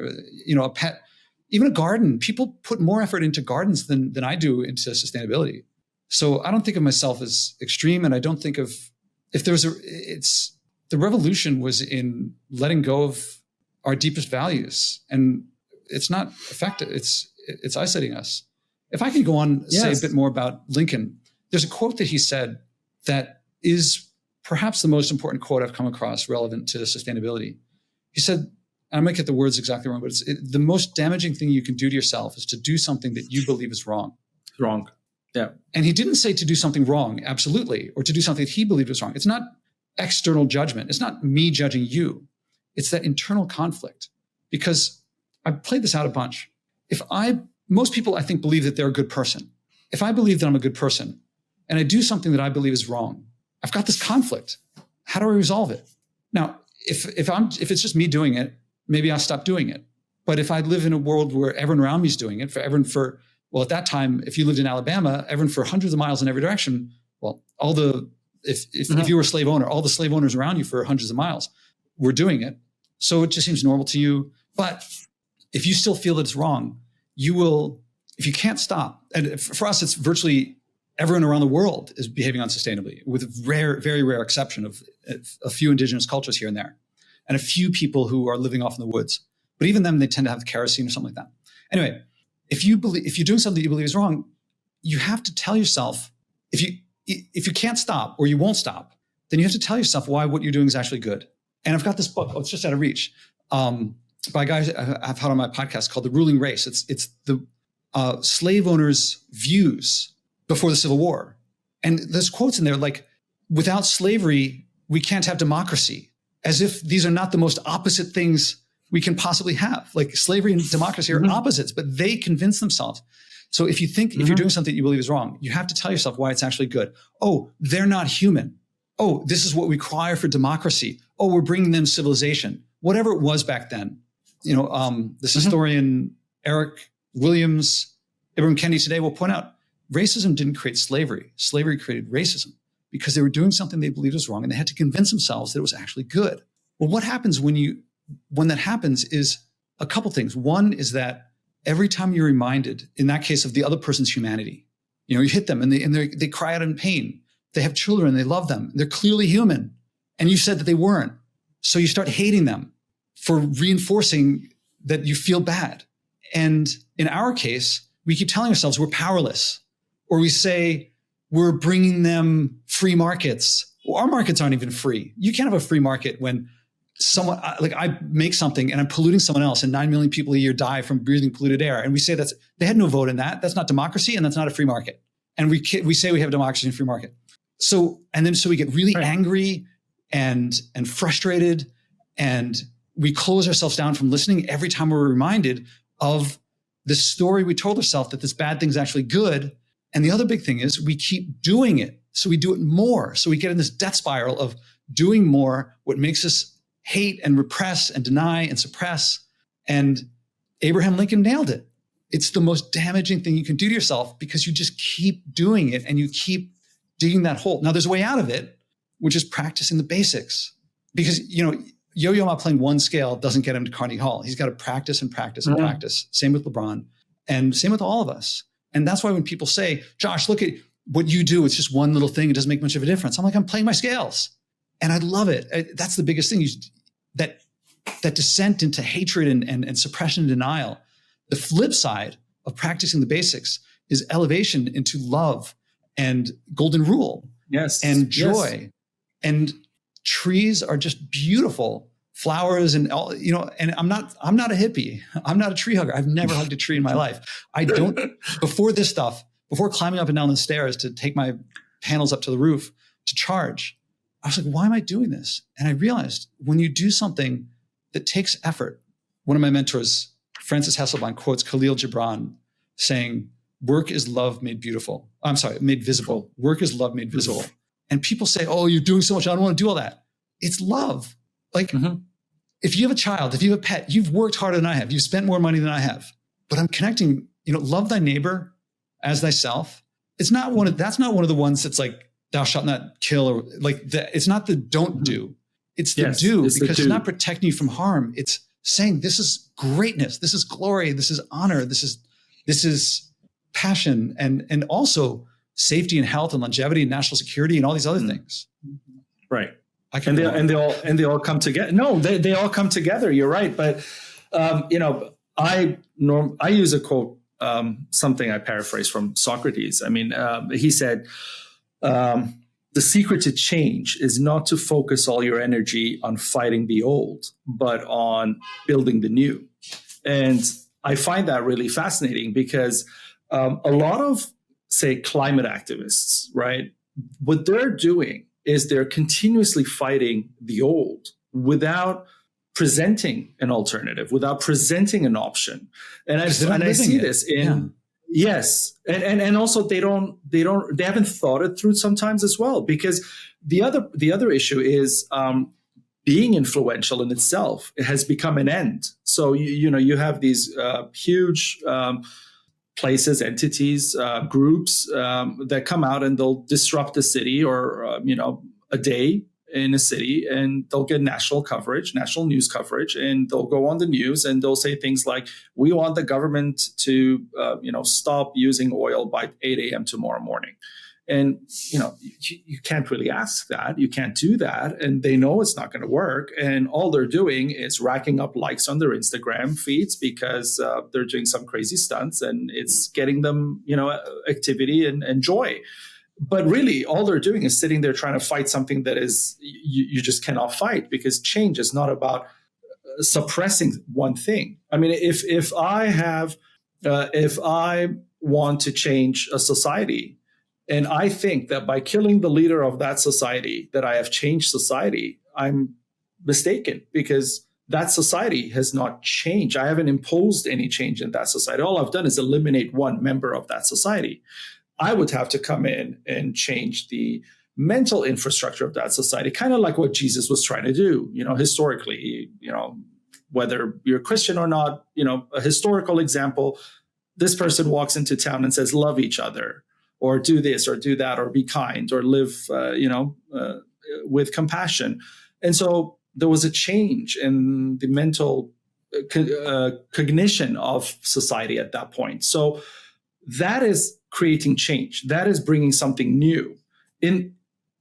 a pet, even a garden. People put more effort into gardens than I do into sustainability. So I don't think of myself as extreme. And I don't think of, the revolution was in letting go of our deepest values, and it's not effective. It's isolating us. If I can go on, say a bit more about Lincoln, there's a quote that he said that is perhaps the most important quote I've come across relevant to sustainability. He said, and I might get the words exactly wrong, but the most damaging thing you can do to yourself is to do something that you believe is wrong.
Wrong. Yeah.
And he didn't say to do something wrong, absolutely, or to do something that he believed was wrong. It's not external judgment. It's not me judging you. It's that internal conflict. Because I've played this out a bunch. Most people, I think, believe that they're a good person. If I believe that I'm a good person and I do something that I believe is wrong, I've got this conflict. How do I resolve it? Now, if it's just me doing it, maybe I'll stop doing it. But if I live in a world where everyone around me is doing it, at that time, if you lived in Alabama, everyone for hundreds of miles in every direction, well, if you were a slave owner, all the slave owners around you for hundreds of miles were doing it. So it just seems normal to you. But if you still feel that it's wrong, you will, if you can't stop, and for us, it's virtually everyone around the world is behaving unsustainably, with a very rare exception of a few indigenous cultures here and there, and a few people who are living off in the woods. But even them, they tend to have kerosene or something like that. Anyway, if you're doing something you believe is wrong, you have to tell yourself, if you can't stop or you won't stop, then you have to tell yourself why what you're doing is actually good. And I've got this book, it's just out of reach, by a guy I've had on my podcast called The Ruling Race. It's the slave owners' views before the Civil War. And there's quotes in there like, without slavery, we can't have democracy, as if these are not the most opposite things we can possibly have. Like slavery and democracy are opposites, but they convince themselves. So if you're doing something you believe is wrong, you have to tell yourself why it's actually good. Oh, they're not human. Oh, this is what we require for democracy. Oh, we're bringing them civilization. Whatever it was back then. This historian Eric Williams, Ibram Kendi today will point out, racism didn't create slavery. Slavery created racism because they were doing something they believed was wrong and they had to convince themselves that it was actually good. Well, what happens when that happens is a couple things. One is that every time you're reminded, in that case, of the other person's humanity, you hit them and they cry out in pain. They have children, they love them, they're clearly human. And you said that they weren't. So you start hating them for reinforcing that you feel bad. And in our case, we keep telling ourselves we're powerless, or we say we're bringing them free markets. Well, our markets aren't even free. You can't have a free market when someone, like I make something and I'm polluting someone else and 9 million people a year die from breathing polluted air. And we say they had no vote in that. That's not democracy and that's not a free market. And we say we have democracy and free market. So we get really angry and frustrated, and we close ourselves down from listening every time we're reminded of this story we told ourselves that this bad thing is actually good. And the other big thing is we keep doing it. So we do it more. So we get in this death spiral of doing more, what makes us hate and repress and deny and suppress. And Abraham Lincoln nailed it. It's the most damaging thing you can do to yourself because you just keep doing it and you keep digging that hole. Now there's a way out of it, which is practicing the basics. Because, Yo-Yo Ma playing one scale doesn't get him to Carnegie Hall. He's got to practice and practice and practice. Same with LeBron and same with all of us. And that's why when people say, Josh, look at what you do. It's just one little thing. It doesn't make much of a difference. I'm like, I'm playing my scales. And I love it. That's the biggest thing, that descent into hatred and suppression and denial. The flip side of practicing the basics is elevation into love and golden rule.
Yes.
And joy. Yes. And trees are just beautiful. Flowers and all, and I'm not a hippie. I'm not a tree hugger. I've never hugged a tree in my life. I don't, before climbing up and down the stairs to take my panels up to the roof to charge, I was like, why am I doing this? And I realized when you do something that takes effort, one of my mentors, Francis Hesselbein, quotes Khalil Gibran saying, work is love made beautiful. I'm sorry, made visible. Work is love made visible. And people say, oh, you're doing so much. I don't want to do all that. It's love. Like if you have a child, if you have a pet, you've worked harder than I have. You've spent more money than I have. But I'm connecting, love thy neighbor as thyself. That's not one of the ones that's like, thou shalt not kill, or like it's not the don't do. It's the do, because it's not protecting you from harm. It's saying this is greatness. This is glory. This is honor. This is passion and also safety and health and longevity and national security and all these other things.
Right. And they all come together. No, they all come together. You're right. But, I use a quote, something I paraphrase from Socrates. I mean, he said, the secret to change is not to focus all your energy on fighting the old, but on building the new. And I find that really fascinating because a lot of, say, climate activists, right, what they're doing is they're continuously fighting the old without presenting an alternative, without presenting an option. And I see this in yes, and also they haven't thought it through sometimes as well, because the other issue is being influential in itself. It has become an end. So you have these huge places, entities, groups that come out and they'll disrupt the city or a day in a city, and they'll get national news coverage, and they'll go on the news and they'll say things like, we want the government to stop using oil by 8 a.m. tomorrow morning. And you can't really ask that. You can't do that. And they know it's not going to work. And all they're doing is racking up likes on their Instagram feeds because they're doing some crazy stunts, and it's getting them activity and joy. But really, all they're doing is sitting there trying to fight something that is you just cannot fight, because change is not about suppressing one thing. I mean, if I want to change a society, and I think that by killing the leader of that society that I have changed society, I'm mistaken, because that society has not changed. I haven't imposed any change in that society. All I've done is eliminate one member of that society. I would have to come in and change the mental infrastructure of that society, kind of like what Jesus was trying to do, historically, whether you're Christian or not, a historical example, this person walks into town and says, love each other, or do this or do that, or be kind, or live, with compassion. And so there was a change in the mental cognition of society at that point. So that is creating change. That is bringing something new in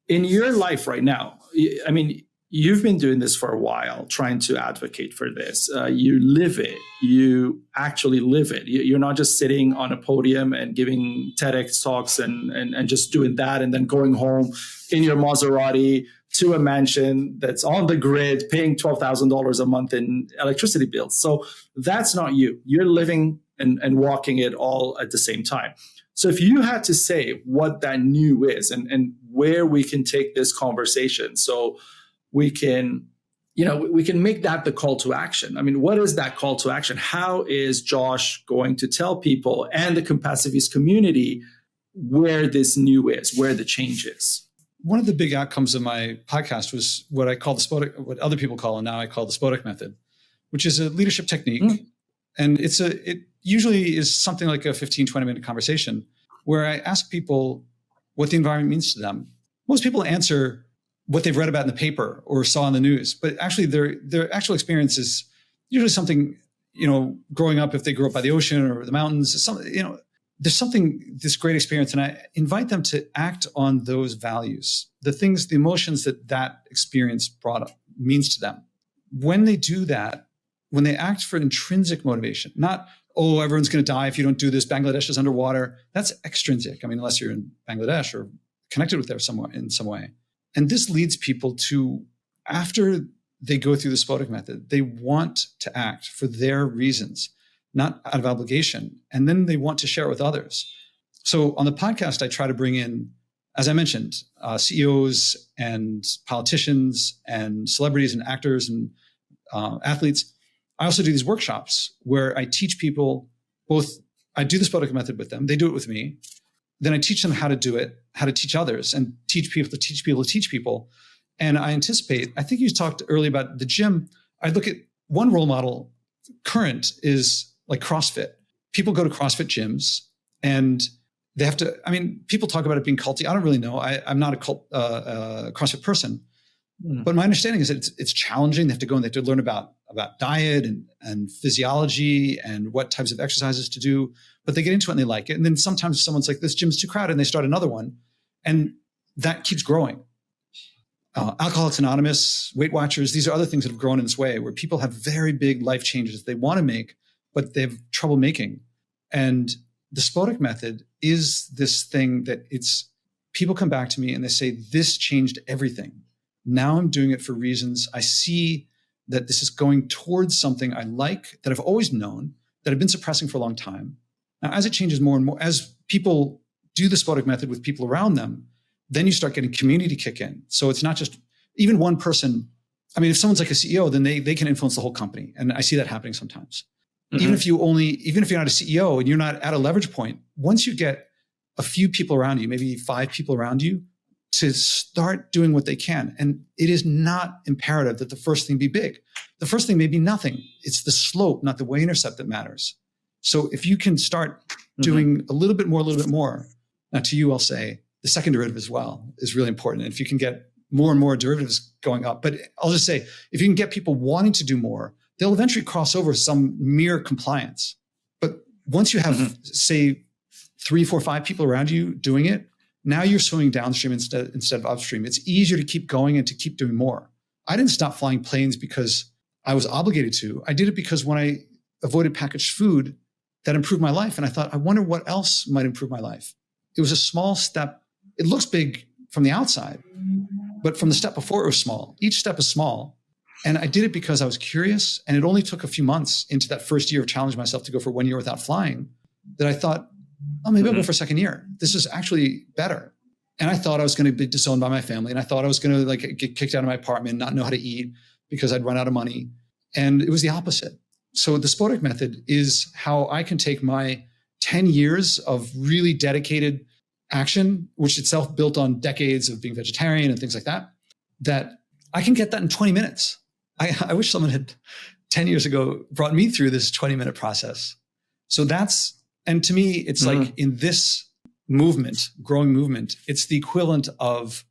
your life right now. I mean, you've been doing this for a while, trying to advocate for this. You live it. You actually live it. You're not just sitting on a podium and giving TEDx talks and just doing that, and then going home in your Maserati to a mansion that's on the grid, paying $12,000 a month in electricity bills. So that's not you. You're living and walking it all at the same time. So if you had to say what that new is and where we can take this conversation, so we can make that the call to action. I mean, what is that call to action? How is Josh going to tell people and the Compassiviste community where this new is, where the change is?
One of the big outcomes of my podcast was what I call the Spodek, what other people call, and now I call the Spodek method, which is a leadership technique. And it usually is something like a 15, 20-minute conversation where I ask people what the environment means to them. Most people answer what they've read about in the paper or saw in the news, but actually their actual experience is usually something, growing up, if they grew up by the ocean or the mountains, there's something, this great experience. And I invite them to act on those values, the things, the emotions that experience brought up means to them. When they do that, when they act for intrinsic motivation, not, oh, everyone's going to die if you don't do this, Bangladesh is underwater. That's extrinsic. I mean, unless you're in Bangladesh or connected with there somewhere in some way. And this leads people to, after they go through the Spodek method, they want to act for their reasons, not out of obligation. And then they want to share it with others. So on the podcast, I try to bring in, as I mentioned, CEOs and politicians and celebrities and actors and athletes. I also do these workshops where I teach people I do the Spodek method with them. They do it with me. Then I teach them how to do it, how to teach others, and teach people to teach people to teach people. And I think you talked earlier about the gym. I look at one role model current is like CrossFit. People go to CrossFit gyms and they have to, people talk about it being culty. I don't really know. I'm not a CrossFit person, but my understanding is that it's challenging. They have to go and they have to learn about diet and physiology and what types of exercises to do, but they get into it and they like it. And then sometimes someone's like, this gym's too crowded, and they start another one, and that keeps growing. Alcoholics Anonymous, Weight Watchers, these are other things that have grown in this way where people have very big life changes they want to make, but they have trouble making. And the Spodek method is this thing that people come back to me and they say, this changed everything. Now I'm doing it for reasons. I see that this is going towards something I like, that I've always known, that I've been suppressing for a long time. Now, as it changes more and more, as people do the Spodek method with people around them, then you start getting community kick in. So it's not just even one person I mean, if someone's like a CEO, then they can influence the whole company. And I see that happening sometimes.
Mm-hmm.
Even if you're not a CEO and you're not at a leverage point, once you get a few people around you, maybe 5 people around you, to start doing what they can. And it is not imperative that the first thing be big. The first thing may be nothing. It's the slope, not the y-intercept that matters. So if you can start doing a little bit more, now to you, I'll say the second derivative as well is really important. And if you can get more and more derivatives going up, but I'll just say, if you can get people wanting to do more, they'll eventually cross over some mere compliance. But once you have, say, 3, 4, 5 people around you doing it, now you're swimming downstream instead of upstream. It's easier to keep going and to keep doing more. I didn't stop flying planes because I was obligated to. I did it because when I avoided packaged food, that improved my life. And I thought, I wonder what else might improve my life. It was a small step. It looks big from the outside, but from the step before, it was small. Each step is small. And I did it because I was curious. And it only took a few months into that first year of challenging myself to go for 1 year without flying that I thought, oh, maybe I'll go for a second year. This is actually better. And I thought I was going to be disowned by my family. And I thought I was going to get kicked out of my apartment, not know how to eat because I'd run out of money. And it was the opposite. So the Spodek method is how I can take my 10 years of really dedicated action, which itself built on decades of being vegetarian and things like that, that I can get that in 20 minutes. I wish someone had 10 years ago brought me through this 20-minute process. So and to me, it's like in this movement, growing movement, it's the equivalent of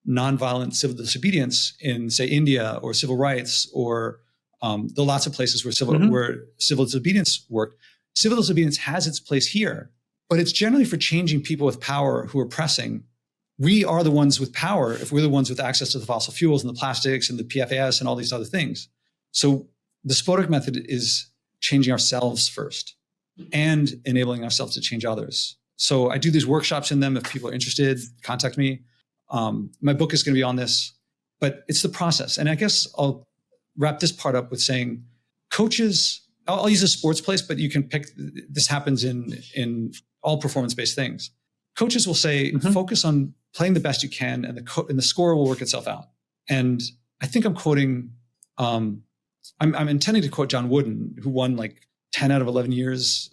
nonviolent civil disobedience in, say, India or civil rights or the lots of places where civil disobedience work. Civil disobedience has its place here, but it's generally for changing people with power who are pressing. We are the ones with power if we're the ones with access to the fossil fuels and the plastics and the PFAS and all these other things. So the Spodek method is changing ourselves first and enabling ourselves to change others. So I do these workshops in them. If people are interested, contact me. My book is going to be on this, but it's the process. And I guess I'll wrap this part up with saying coaches, I'll use a sports place, but you can pick, this happens in all performance-based things. Coaches will say, focus on playing the best you can and the score will work itself out. And I think I'm quoting, I'm intending to quote John Wooden, who won like 10 out of 11 years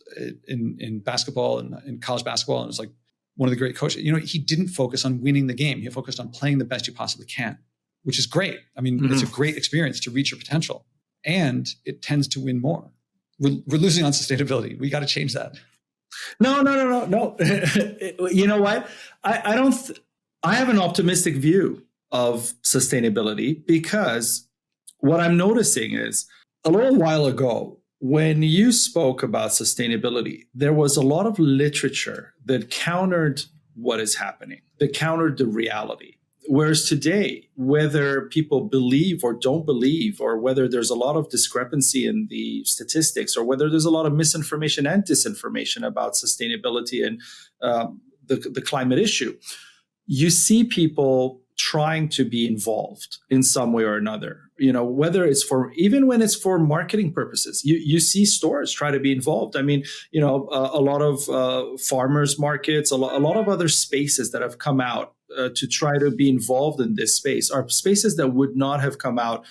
in basketball and in college basketball. And it was like one of the great coaches. He didn't focus on winning the game. He focused on playing the best you possibly can, which is great. I mean, it's a great experience to reach your potential and it tends to win more. We're losing on sustainability. We got to change that.
No. You know what? I have an optimistic view of sustainability because what I'm noticing is a little while ago, when you spoke about sustainability, there was a lot of literature that countered what is happening, that countered the reality. Whereas today, whether people believe or don't believe, or whether there's a lot of discrepancy in the statistics, or whether there's a lot of misinformation and disinformation about sustainability and the climate issue, you see people trying to be involved in some way or another. Whether it's even when it's for marketing purposes, you see stores try to be involved. I mean, a lot of farmers markets, a lot of other spaces that have come out to try to be involved in this space are spaces that would not have come out,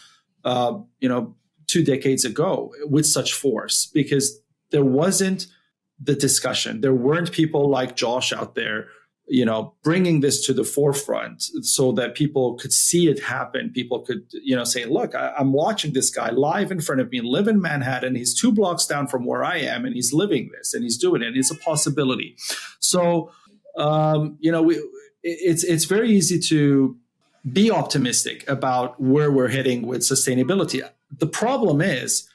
2 decades ago with such force, because there wasn't the discussion. There weren't people like Josh out there, bringing this to the forefront so that people could see it happen. People could, say, look, I'm watching this guy live in front of me, live in Manhattan. He's 2 blocks down from where I am, and he's living this and he's doing it. It's a possibility. So, it's very easy to be optimistic about where we're heading with sustainability. The problem is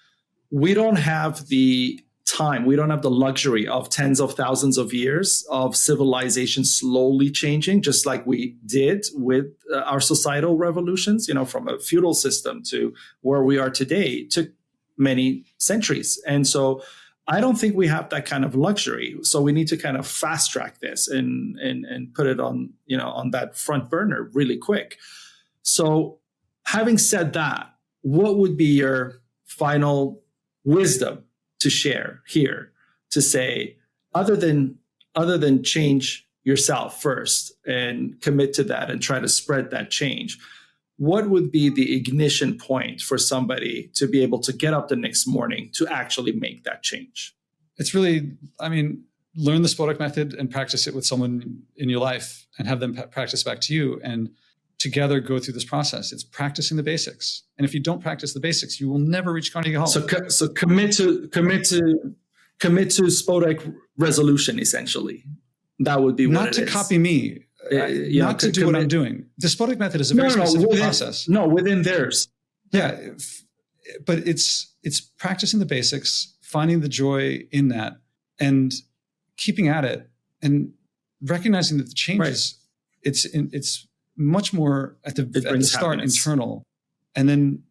we don't have the time. We don't have the luxury of tens of thousands of years of civilization slowly changing, just like we did with our societal revolutions, from a feudal system to where we are today. It took many centuries. And so I don't think we have that kind of luxury. So we need to kind of fast track this and put it on, on that front burner really quick. So having said that, what would be your final wisdom to share here to say, other than change yourself first and commit to that and try to spread that change? what would be the ignition point for somebody to be able to get up the next morning to actually make that change?
It's really, learn the Spodek method and practice it with someone in your life and have them practice back to you, and together go through this process. It's practicing the basics. And if you don't practice the basics, you will never reach Carnegie Hall.
So commit to Spodek resolution, essentially. That would be what
not
it
to
is.
Copy me. Not to do what I'm doing. The Spodek method is a very specific process.
Within theirs.
Yeah, but it's practicing the basics, finding the joy in that, and keeping at it, and recognizing that the changes, it's much more at the start happiness. Internal, and then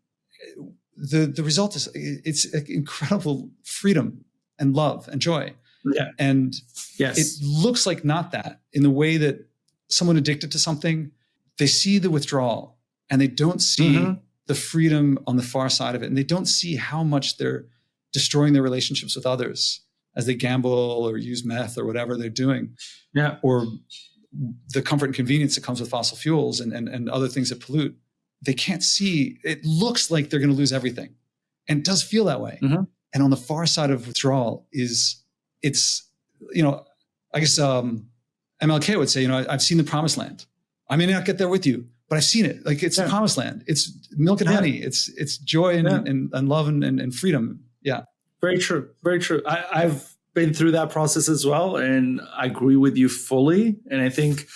the result is it's incredible freedom and love and joy.
Yeah,
and
yes,
it looks like not that in the way that someone addicted to something, they see the withdrawal and they don't see the freedom on the far side of it. And they don't see how much they're destroying their relationships with others as they gamble or use meth or whatever they're doing.
Yeah.
Or the comfort and convenience that comes with fossil fuels and other things that pollute. They can't see, it looks like they're going to lose everything. And it does feel that way.
Mm-hmm.
And on the far side of withdrawal I guess MLK would say, I've seen the promised land. I may not get there with you, but I've seen it. Like it's the promised land. It's milk and honey. It's joy and love and freedom. Yeah.
Very true. Very true. I've been through that process as well, and I agree with you fully. And I think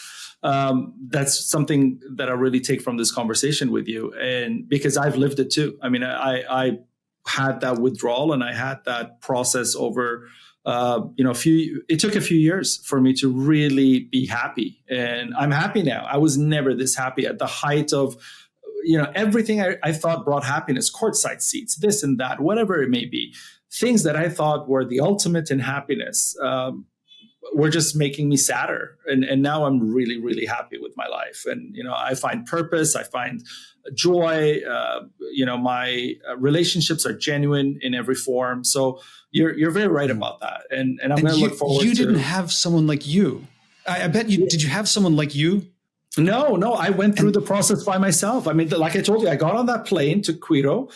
that's something that I really take from this conversation with you, and because I've lived it too. I mean, I had that withdrawal, and I had that process over. It took a few years for me to really be happy, and I'm happy now. I was never this happy at the height of, everything I thought brought happiness, courtside seats, this and that, whatever it may be, things that I thought were the ultimate in happiness, were just making me sadder. And now I'm really, really happy with my life. And, I find purpose, I find joy, my relationships are genuine in every form. So you're very right about that. And I'm going to look forward to...
You didn't have someone like you. I bet you, did you have someone like you?
No, I went through the process by myself. I mean, like I told you, I got on that plane to Quito.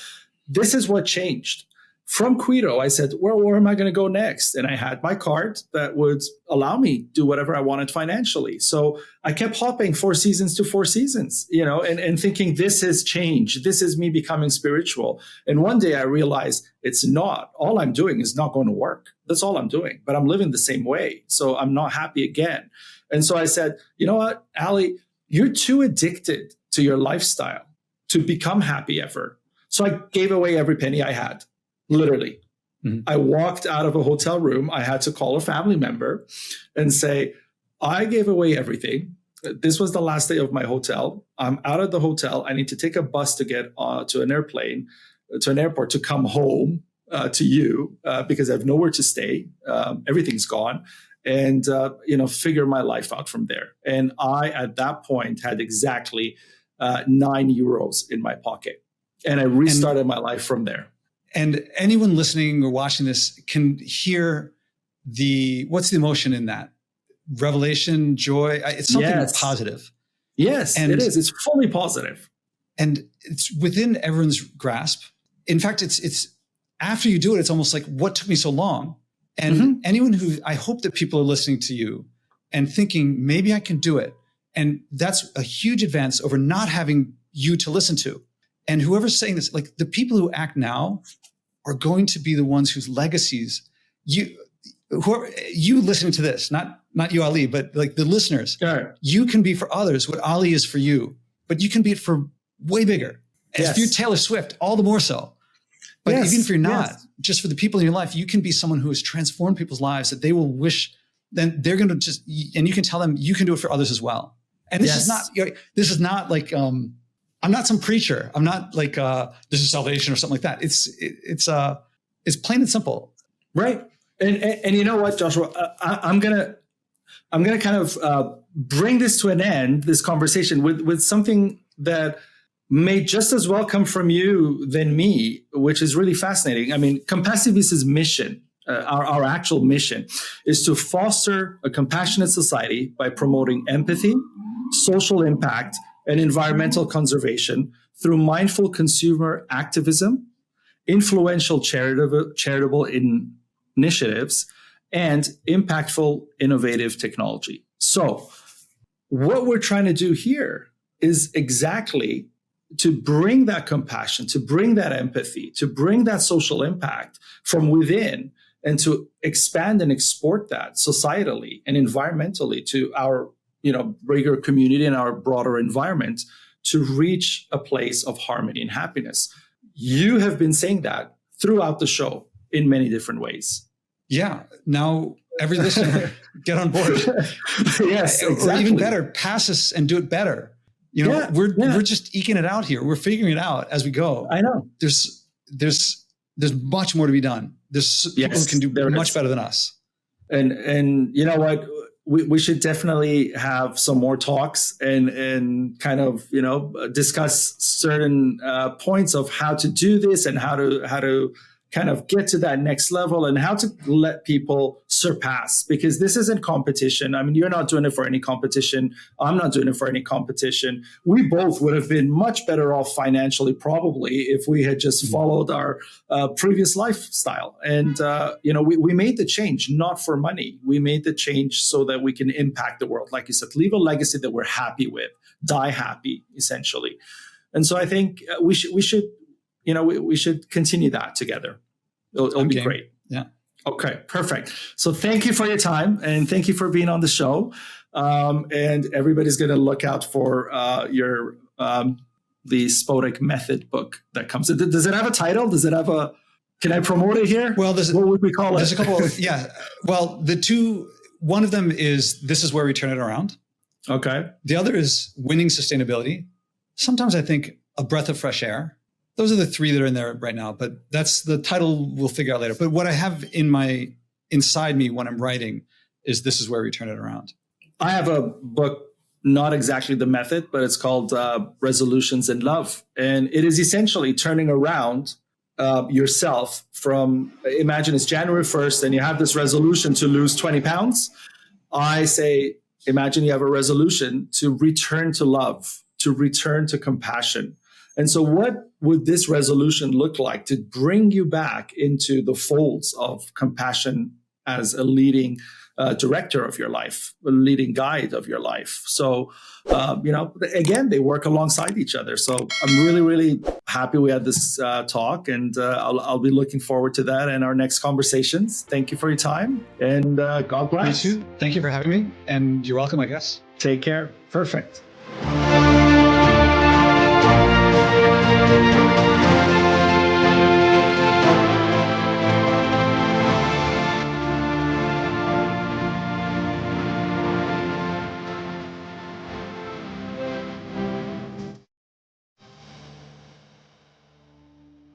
This is what changed. From Quito, I said, where am I going to go next? And I had my card that would allow me do whatever I wanted financially. So I kept hopping 4 seasons to 4 seasons, and thinking this is change. This is me becoming spiritual. And one day I realized it's not. All I'm doing is not going to work. That's all I'm doing. But I'm living the same way. So I'm not happy again. And so I said, you know what, Ali, you're too addicted to your lifestyle to become happy ever. So I gave away every penny I had. Literally. Mm-hmm. I walked out of a hotel room. I had to call a family member and say, I gave away everything. This was the last day of my hotel. I'm out of the hotel. I need to take a bus to get to an airplane, to an airport to come home to you because I have nowhere to stay. Everything's gone. And, figure my life out from there. And I, at that point, had exactly 9 euros in my pocket. And I restarted my life from there.
And anyone listening or watching this can hear what's the emotion in that? Revelation, joy. It's something positive.
Yes, it is. It's fully positive.
And it's within everyone's grasp. In fact, it's after you do it, it's almost like, what took me so long? And anyone I hope that people are listening to you and thinking, maybe I can do it. And that's a huge advance over not having you to listen to. And whoever's saying this, like the people who act now are going to be the ones whose legacies you listening to this, not you, Ali, but like the listeners, you can be for others what Ali is for you, but you can be it for way bigger. Yes. If you're Taylor Swift, all the more so. But even if you're not, just for the people in your life, you can be someone who has transformed people's lives that they will wish, then they're going to and you can tell them you can do it for others as well. And this is not like, I'm not some preacher. I'm not like, this is salvation or something like that. It's plain and simple.
Right. And you know what, Joshua, I'm going to kind of bring this to an end, this conversation with something that may just as well come from you than me, which is really fascinating. I mean, Compassiviste's mission, our actual mission, is to foster a compassionate society by promoting empathy, social impact, and environmental conservation through mindful consumer activism, influential charitable initiatives, and impactful innovative technology. So what we're trying to do here is exactly to bring that compassion, to bring that empathy, to bring that social impact from within, and to expand and export that societally and environmentally to our bigger community and our broader environment to reach a place of harmony and happiness. You have been saying that throughout the show in many different ways.
Yeah. Now every listener get on board.
Yes, exactly.
Or even better, pass us and do it better. We're just eking it out here. We're figuring it out as we go.
I know.
There's much more to be done. There's people who can do much better than us.
And you know what? We should definitely have some more talks and kind of discuss certain points of how to do this and how to kind of get to that next level and how to let people surpass, because this isn't competition. I mean, you're not doing it for any competition. I'm not doing it for any competition. We both would have been much better off financially, probably, if we had just followed our previous lifestyle. And, we made the change, not for money. We made the change so that we can impact the world. Like you said, leave a legacy that we're happy with, die happy, essentially. And so I think we should continue that together. It'll be great.
Yeah.
Okay, perfect. So thank you for your time and thank you for being on the show. And everybody's going to look out for your the Spodek method book that comes. Does it have a title? Does it have a? Can I promote it here?
Well,
what would we call it?
There's a couple. Yeah. Well, the two. One of them is "This Is Where We Turn It Around."
Okay.
The other is "Winning Sustainability." Sometimes I think "A Breath of Fresh Air." Those are the three that are in there right now, but that's the title we'll figure out later. But what I have inside me when I'm writing is "This Is Where We Turn It Around."
I have a book, not exactly the method, but it's called Resolutions in Love. And it is essentially turning around yourself from, imagine it's January 1st and you have this resolution to lose 20 pounds. I say, imagine you have a resolution to return to love, to return to compassion. And so what would this resolution look like to bring you back into the folds of compassion as a leading director of your life, a leading guide of your life? So, again, they work alongside each other. So I'm really, really happy we had this talk, and I'll be looking forward to that and our next conversations. Thank you for your time, and God bless.
You too. Thank you for having me, and you're welcome, I guess.
Take care. Perfect.